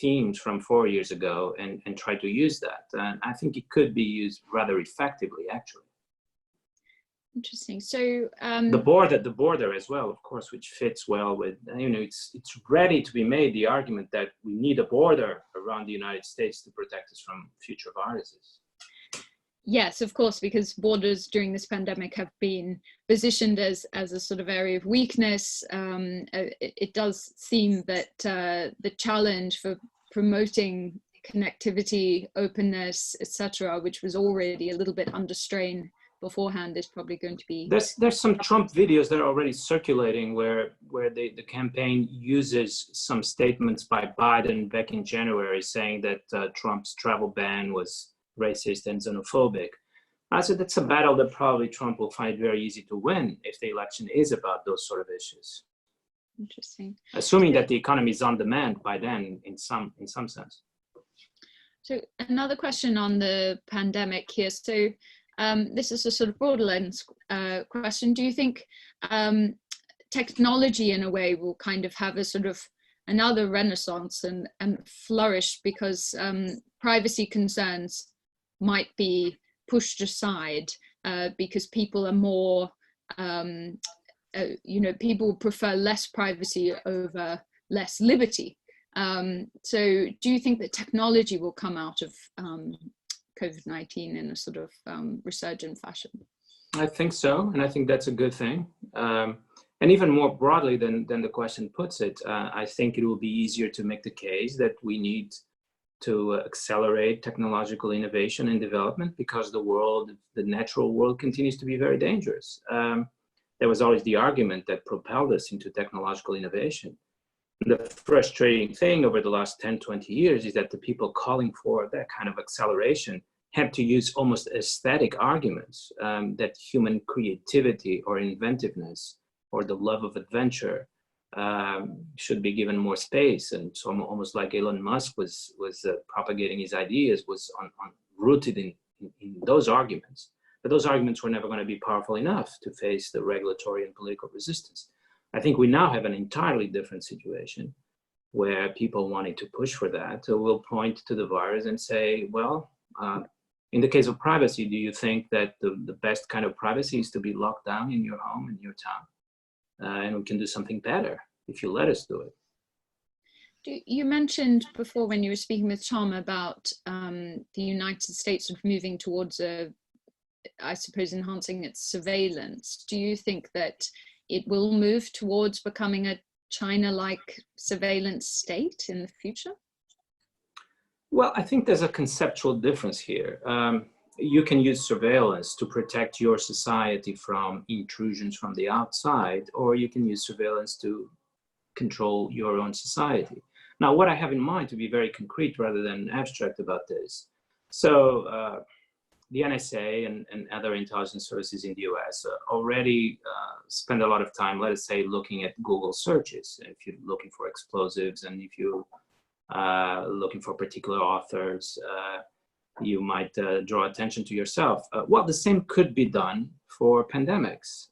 themes from 4 years ago and try to use that. And I think it could be used rather effectively, actually. Interesting. So the border as well, of course, which fits well with, it's ready to be made, the argument that we need a border around the United States to protect us from future viruses. Yes, of course, because borders during this pandemic have been positioned as a sort of area of weakness. It does seem that the challenge for promoting connectivity, openness, etc., which was already a little bit under strain beforehand, is probably going to be. There's some Trump videos that are already circulating where the campaign uses some statements by Biden back in January saying that Trump's travel ban was racist and xenophobic. I said that's a battle that probably Trump will find very easy to win if the election is about those sort of issues. Interesting. Assuming that the economy is on demand by then, in some sense. So another question on the pandemic here. So this is a sort of broader lens question. Do you think technology in a way will kind of have a sort of another renaissance and flourish because privacy concerns might be pushed aside because people are more, people prefer less privacy over less liberty. So do you think that technology will come out of COVID-19 in a sort of resurgent fashion? I think so, and I think that's a good thing. And even more broadly than the question puts it, I think it will be easier to make the case that we need to accelerate technological innovation and development because the natural world continues to be very dangerous. There was always the argument that propelled us into technological innovation. The frustrating thing over the last 10, 20 years is that the people calling for that kind of acceleration have to use almost aesthetic arguments that human creativity or inventiveness or the love of adventure should be given more space. And so almost like Elon Musk was propagating his ideas was rooted in those arguments. But those arguments were never going to be powerful enough to face the regulatory and political resistance. I think we now have an entirely different situation where people wanting to push for that will point to the virus and say, well, in the case of privacy, do you think that the best kind of privacy is to be locked down in your home, in your town? And we can do something better if you let us do it. You mentioned before when you were speaking with Tom about the United States sort of moving towards I suppose, enhancing its surveillance. Do you think that it will move towards becoming a China-like surveillance state in the future? Well, I think there's a conceptual difference here. You can use surveillance to protect your society from intrusions from the outside, or you can use surveillance to control your own society. Now, what I have in mind, to be very concrete rather than abstract about this, so the NSA and other intelligence services in the US already spend a lot of time, let us say, looking at Google searches. If you're looking for explosives and if you're looking for particular authors, you might draw attention to yourself. Well, the same could be done for pandemics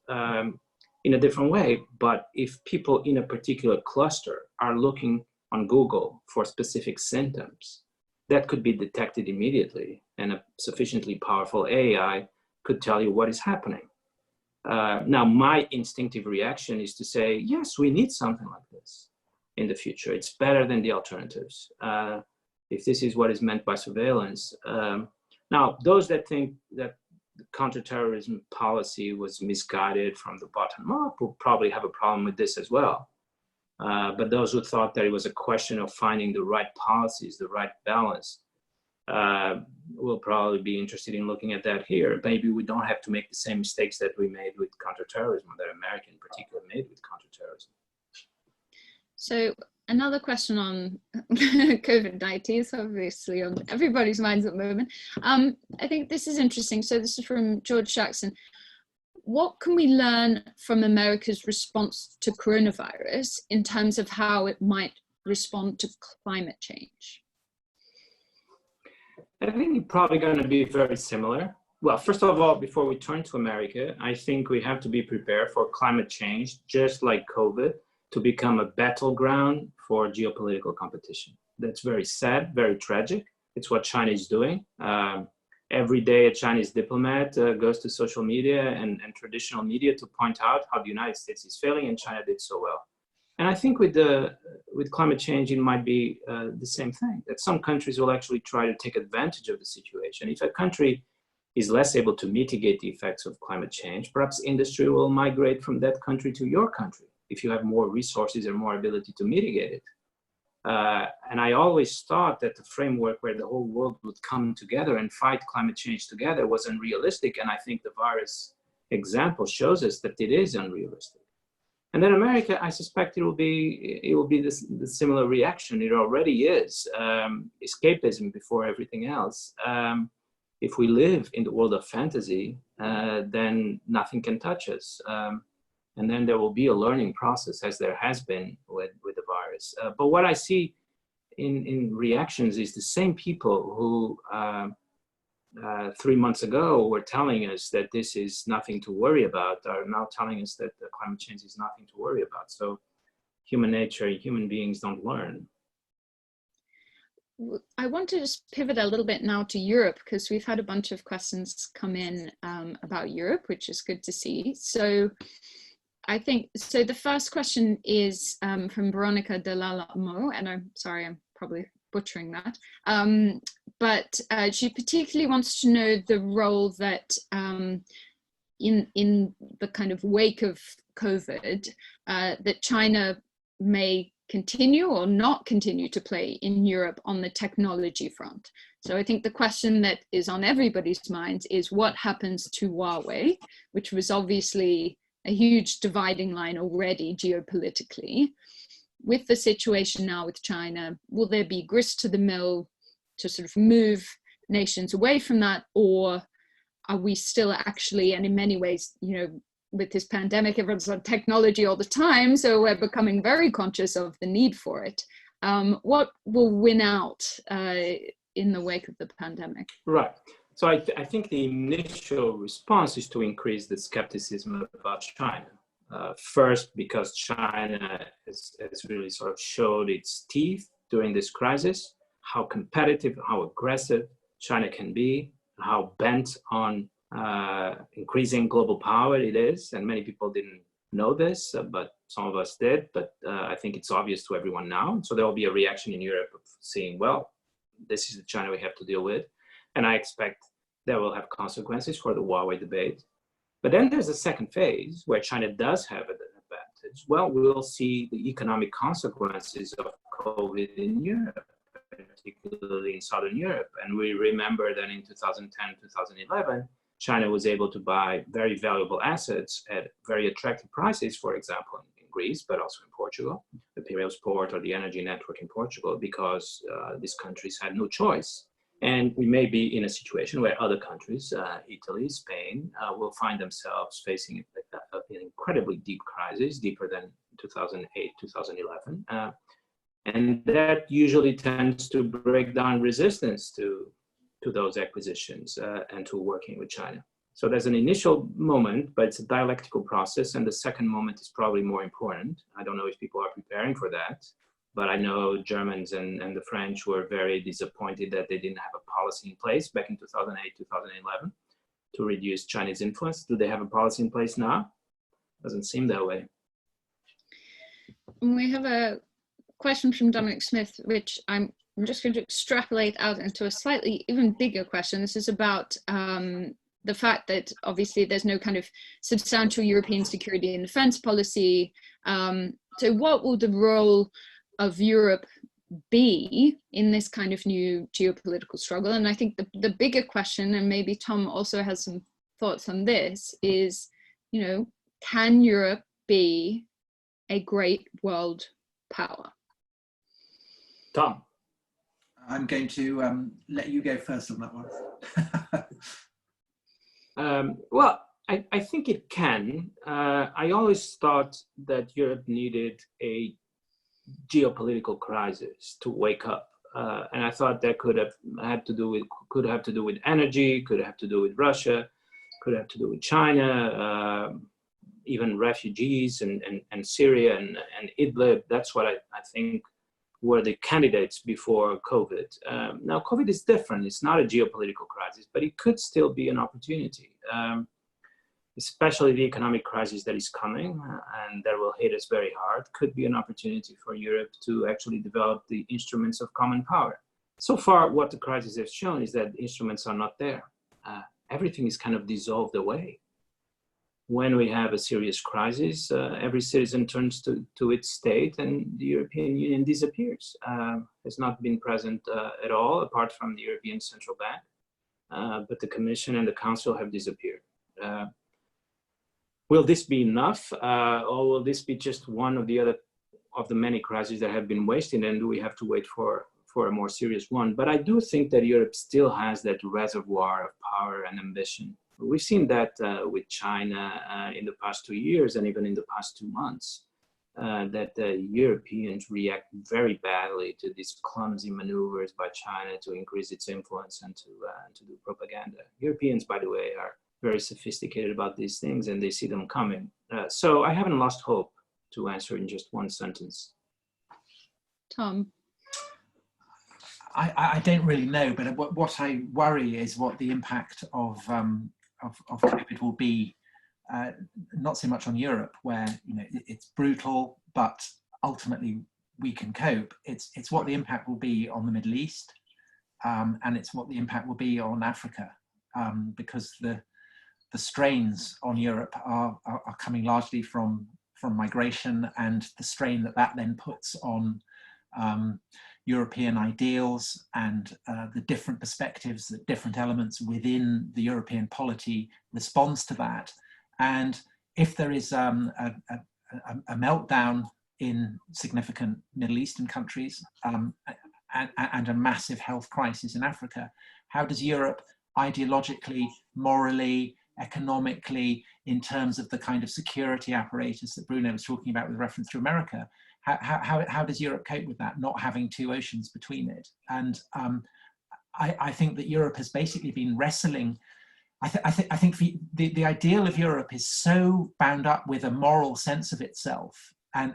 in a different way. But if people in a particular cluster are looking on Google for specific symptoms, that could be detected immediately, and a sufficiently powerful AI could tell you what is happening. Now, my instinctive reaction is to say, yes, we need something like this in the future. It's better than the alternatives, if this is what is meant by surveillance. Now, those that think that the counterterrorism policy was misguided from the bottom up will probably have a problem with this as well. But those who thought that it was a question of finding the right policies, the right balance, will probably be interested in looking at that here. Maybe we don't have to make the same mistakes that we made with counterterrorism, that America in particular made with counterterrorism. So another question on COVID-19 is obviously on everybody's minds at the moment. I think this is interesting. So this is from George Jackson. What can we learn from America's response to coronavirus in terms of how it might respond to climate change? I think it's probably going to be very similar. Well, first of all, before we turn to America, I think we have to be prepared for climate change, just like COVID, to become a battleground for geopolitical competition. That's very sad, very tragic. It's what China is doing. Every day a Chinese diplomat goes to social media and traditional media to point out how the United States is failing and China did so well. And I think with climate change, it might be the same thing, that some countries will actually try to take advantage of the situation. If a country is less able to mitigate the effects of climate change, perhaps industry will migrate from that country to your country if you have more resources and more ability to mitigate it. And I always thought that the framework where the whole world would come together and fight climate change together was unrealistic. And I think the virus example shows us that it is unrealistic. And then America, I suspect it will be the similar reaction. It already is. Escapism before everything else. If we live in the world of fantasy, then nothing can touch us. And then there will be a learning process, as there has been with the virus. But what I see in reactions is the same people who 3 months ago were telling us that this is nothing to worry about are now telling us that climate change is nothing to worry about. So human nature, human beings don't learn. I want to just pivot a little bit now to Europe, because we've had a bunch of questions come in about Europe, which is good to see. So I think, so the first question is from Veronica de Lalamo, and I'm sorry, I'm probably butchering that. But she particularly wants to know the role that in the kind of wake of COVID, that China may continue or not continue to play in Europe on the technology front. So I think the question that is on everybody's minds is what happens to Huawei, which was obviously a huge dividing line already geopolitically. With the situation now with China, will there be grist to the mill to sort of move nations away from that, or are we still actually, and in many ways, you know, with this pandemic, everyone's on technology all the time, so we're becoming very conscious of the need for it. What will win out in the wake of the pandemic? Right. So I think the initial response is to increase the skepticism about China. First, because China has really sort of showed its teeth during this crisis, how competitive, how aggressive China can be, how bent on increasing global power it is. And many people didn't know this, but some of us did. But I think it's obvious to everyone now. So there will be a reaction in Europe of saying, well, this is the China we have to deal with. And I expect that will have consequences for the Huawei debate. But then there's a second phase where China does have an advantage. Well, we'll see the economic consequences of COVID in Europe, particularly in Southern Europe. And we remember that in 2010, 2011, China was able to buy very valuable assets at very attractive prices, for example, in Greece, but also in Portugal, the Piraeus port or the energy network in Portugal, because these countries had no choice. And we may be in a situation where other countries, Italy, Spain, will find themselves facing an incredibly deep crisis, deeper than 2008, 2011. And that usually tends to break down resistance to those acquisitions and to working with China. So there's an initial moment, but it's a dialectical process. And the second moment is probably more important. I don't know if people are preparing for that. But I know Germans and the French were very disappointed that they didn't have a policy in place back in 2008, 2011 to reduce Chinese influence. Do they have a policy in place now? Doesn't seem that way. We have a question from Dominic Smith, which I'm just going to extrapolate out into a slightly even bigger question. This is about the fact that obviously there's no kind of substantial European security and defense policy. So what will the role of Europe be in this kind of new geopolitical struggle? And I think the bigger question, and maybe Tom also has some thoughts on this, is, you know, can Europe be a great world power? Tom. I'm going to let you go first on that one. Well, I think it can. I always thought that Europe needed a geopolitical crisis to wake up and I thought that could have to do with energy, could have to do with Russia, could have to do with China, even refugees and Syria and Idlib. That's what I think were the candidates before COVID. Now, COVID is different. It's not a geopolitical crisis, but it could still be an opportunity, especially the economic crisis that is coming and that will hit us very hard, could be an opportunity for Europe to actually develop the instruments of common power. So far, what the crisis has shown is that instruments are not there. Everything is kind of dissolved away. When we have a serious crisis, every citizen turns to its state and the European Union disappears. Has not been present at all, apart from the European Central Bank, but the Commission and the Council have disappeared. Will this be enough, or will this be just one of the many crises that have been wasted, and do we have to wait for a more serious one? But I do think that Europe still has that reservoir of power and ambition. We've seen that with China in the past 2 years and even in the past 2 months, that the Europeans react very badly to these clumsy maneuvers by China to increase its influence and to do propaganda. Europeans, by the way, are very sophisticated about these things and they see them coming. So I haven't lost hope, to answer in just one sentence. Tom? I don't really know, but what I worry is what the impact of COVID will be, not so much on Europe, where it's brutal, but ultimately we can cope. It's what the impact will be on the Middle East, and it's what the impact will be on Africa, because the strains on Europe are coming largely from migration, and the strain that then puts on European ideals and the different perspectives that different elements within the European polity responds to that. And if there is a meltdown in significant Middle Eastern countries and a massive health crisis in Africa, how does Europe ideologically, morally, economically, in terms of the kind of security apparatus that Bruno was talking about with reference to America, how does Europe cope with that, not having two oceans between it? And I think that Europe has basically been wrestling. I think the ideal of Europe is so bound up with a moral sense of itself, and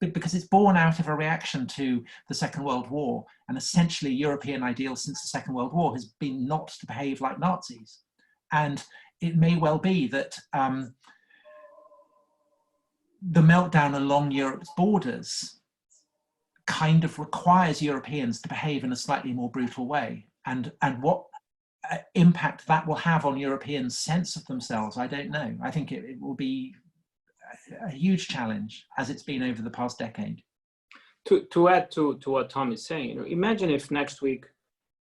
because it's born out of a reaction to the Second World War, and essentially European ideal since the Second World War has been not to behave like Nazis. And it may well be that the meltdown along Europe's borders kind of requires Europeans to behave in a slightly more brutal way. And what impact that will have on Europeans' sense of themselves, I don't know. I think it will be a huge challenge, as it's been over the past decade. To add to what Tom is saying, imagine if next week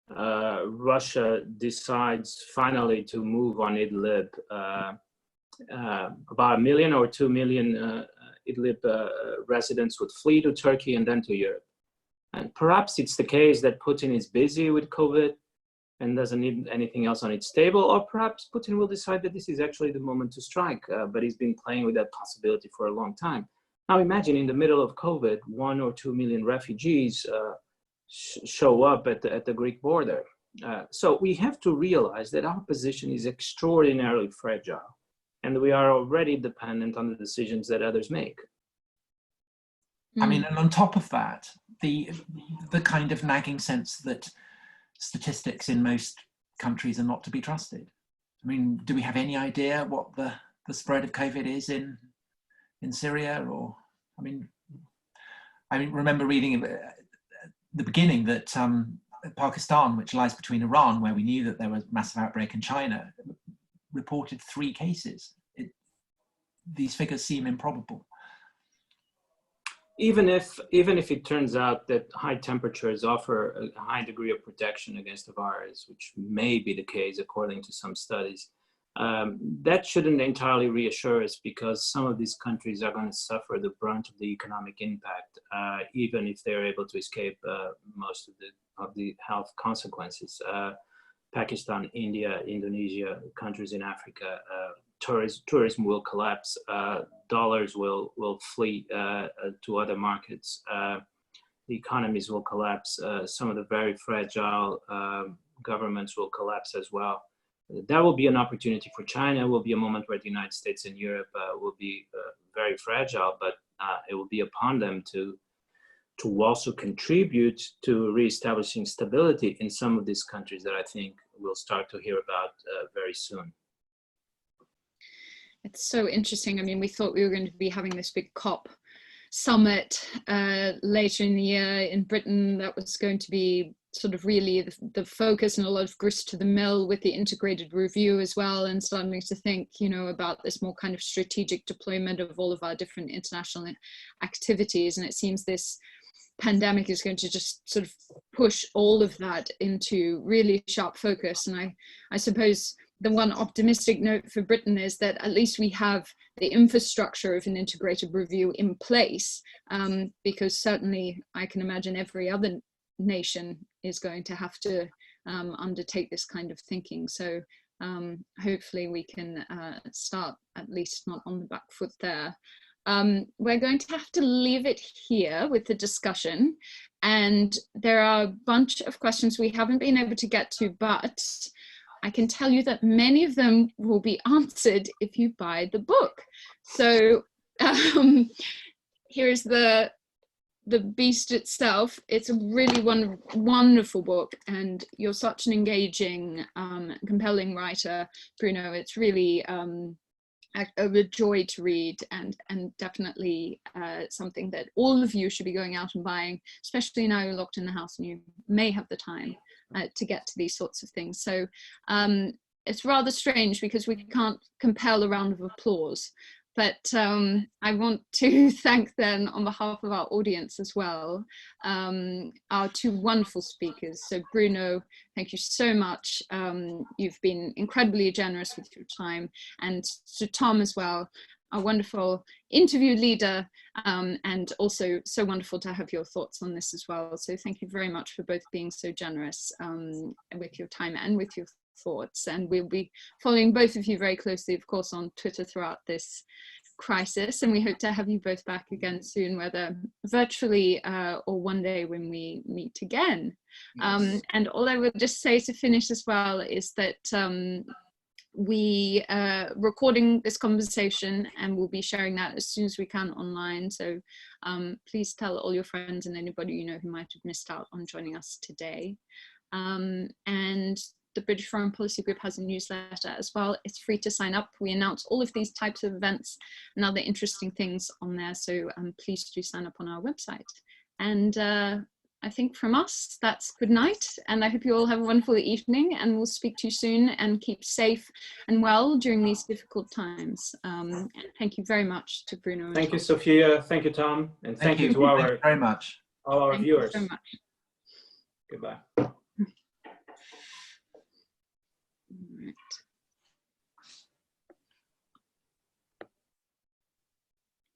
Russia decides finally to move on Idlib. About 1 million or 2 million Idlib residents would flee to Turkey and then to Europe. And perhaps it's the case that Putin is busy with COVID and doesn't need anything else on its table, or perhaps Putin will decide that this is actually the moment to strike, but he's been playing with that possibility for a long time. Now imagine in the middle of COVID, 1 or 2 million refugees show up at the Greek border. So we have to realize that our position is extraordinarily fragile, and we are already dependent on the decisions that others make. I mean, and on top of that, the kind of nagging sense that statistics in most countries are not to be trusted. I mean, do we have any idea what the spread of COVID is in Syria? Or, I mean, remember reading at the beginning that Pakistan, which lies between Iran, where we knew that there was a massive outbreak, in China, reported 3 cases. These figures seem improbable. Even if it turns out that high temperatures offer a high degree of protection against the virus, which may be the case according to some studies, that shouldn't entirely reassure us, because some of these countries are going to suffer the brunt of the economic impact, even if they're able to escape most of the health consequences. Pakistan, India, Indonesia, countries in Africa, tourism will collapse, dollars will flee to other markets. the economies will collapse. Some of the very fragile governments will collapse as well. That will be an opportunity for China. It will be a moment where the United States and Europe will be very fragile, but it will be upon them to also contribute to reestablishing stability in some of these countries that I think we'll start to hear about very soon. It's so interesting. I mean, we thought we were going to be having this big COP summit later in the year in Britain. That was going to be sort of really the focus, and a lot of grist to the mill with the integrated review as well, and starting to think, you know, about this more kind of strategic deployment of all of our different international activities. And it seems this pandemic is going to just sort of push all of that into really sharp focus. And I suppose the one optimistic note for Britain is that at least we have the infrastructure of an integrated review in place, because certainly I can imagine every other nation is going to have to undertake this kind of thinking. So hopefully we can start at least not on the back foot there. We're going to have to leave it here with the discussion, and there are a bunch of questions we haven't been able to get to, but I can tell you that many of them will be answered if you buy the book. So here's the beast itself. It's a really wonderful book, and you're such an engaging, compelling writer, Bruno. It's really a joy to read, and definitely something that all of you should be going out and buying, especially now you're locked in the house and you may have the time to get to these sorts of things. So it's rather strange because we can't compel a round of applause, but I want to thank then on behalf of our audience as well, our two wonderful speakers. So Bruno, thank you so much. You've been incredibly generous with your time, and to Tom as well, our wonderful interview leader, and also so wonderful to have your thoughts on this as well. So thank you very much for both being so generous with your time and with your thoughts. And we'll be following both of you very closely, of course, on Twitter throughout this crisis, and we hope to have you both back again soon, whether virtually or one day when we meet again. Yes. And all I would just say to finish as well is that we are recording this conversation and we'll be sharing that as soon as we can online. So please tell all your friends and anybody you know who might have missed out on joining us today. And the British Foreign Policy Group has a newsletter as well. It's free to sign up. We announce all of these types of events and other interesting things on there. So please do sign up on our website. And I think from us, that's good night. And I hope you all have a wonderful evening, and we'll speak to you soon, and keep safe and well during these difficult times. Thank you very much to Bruno. Thank you, Sophia. Thank you, Tom. And thank you to all our viewers. Thank you so much. Goodbye. All right.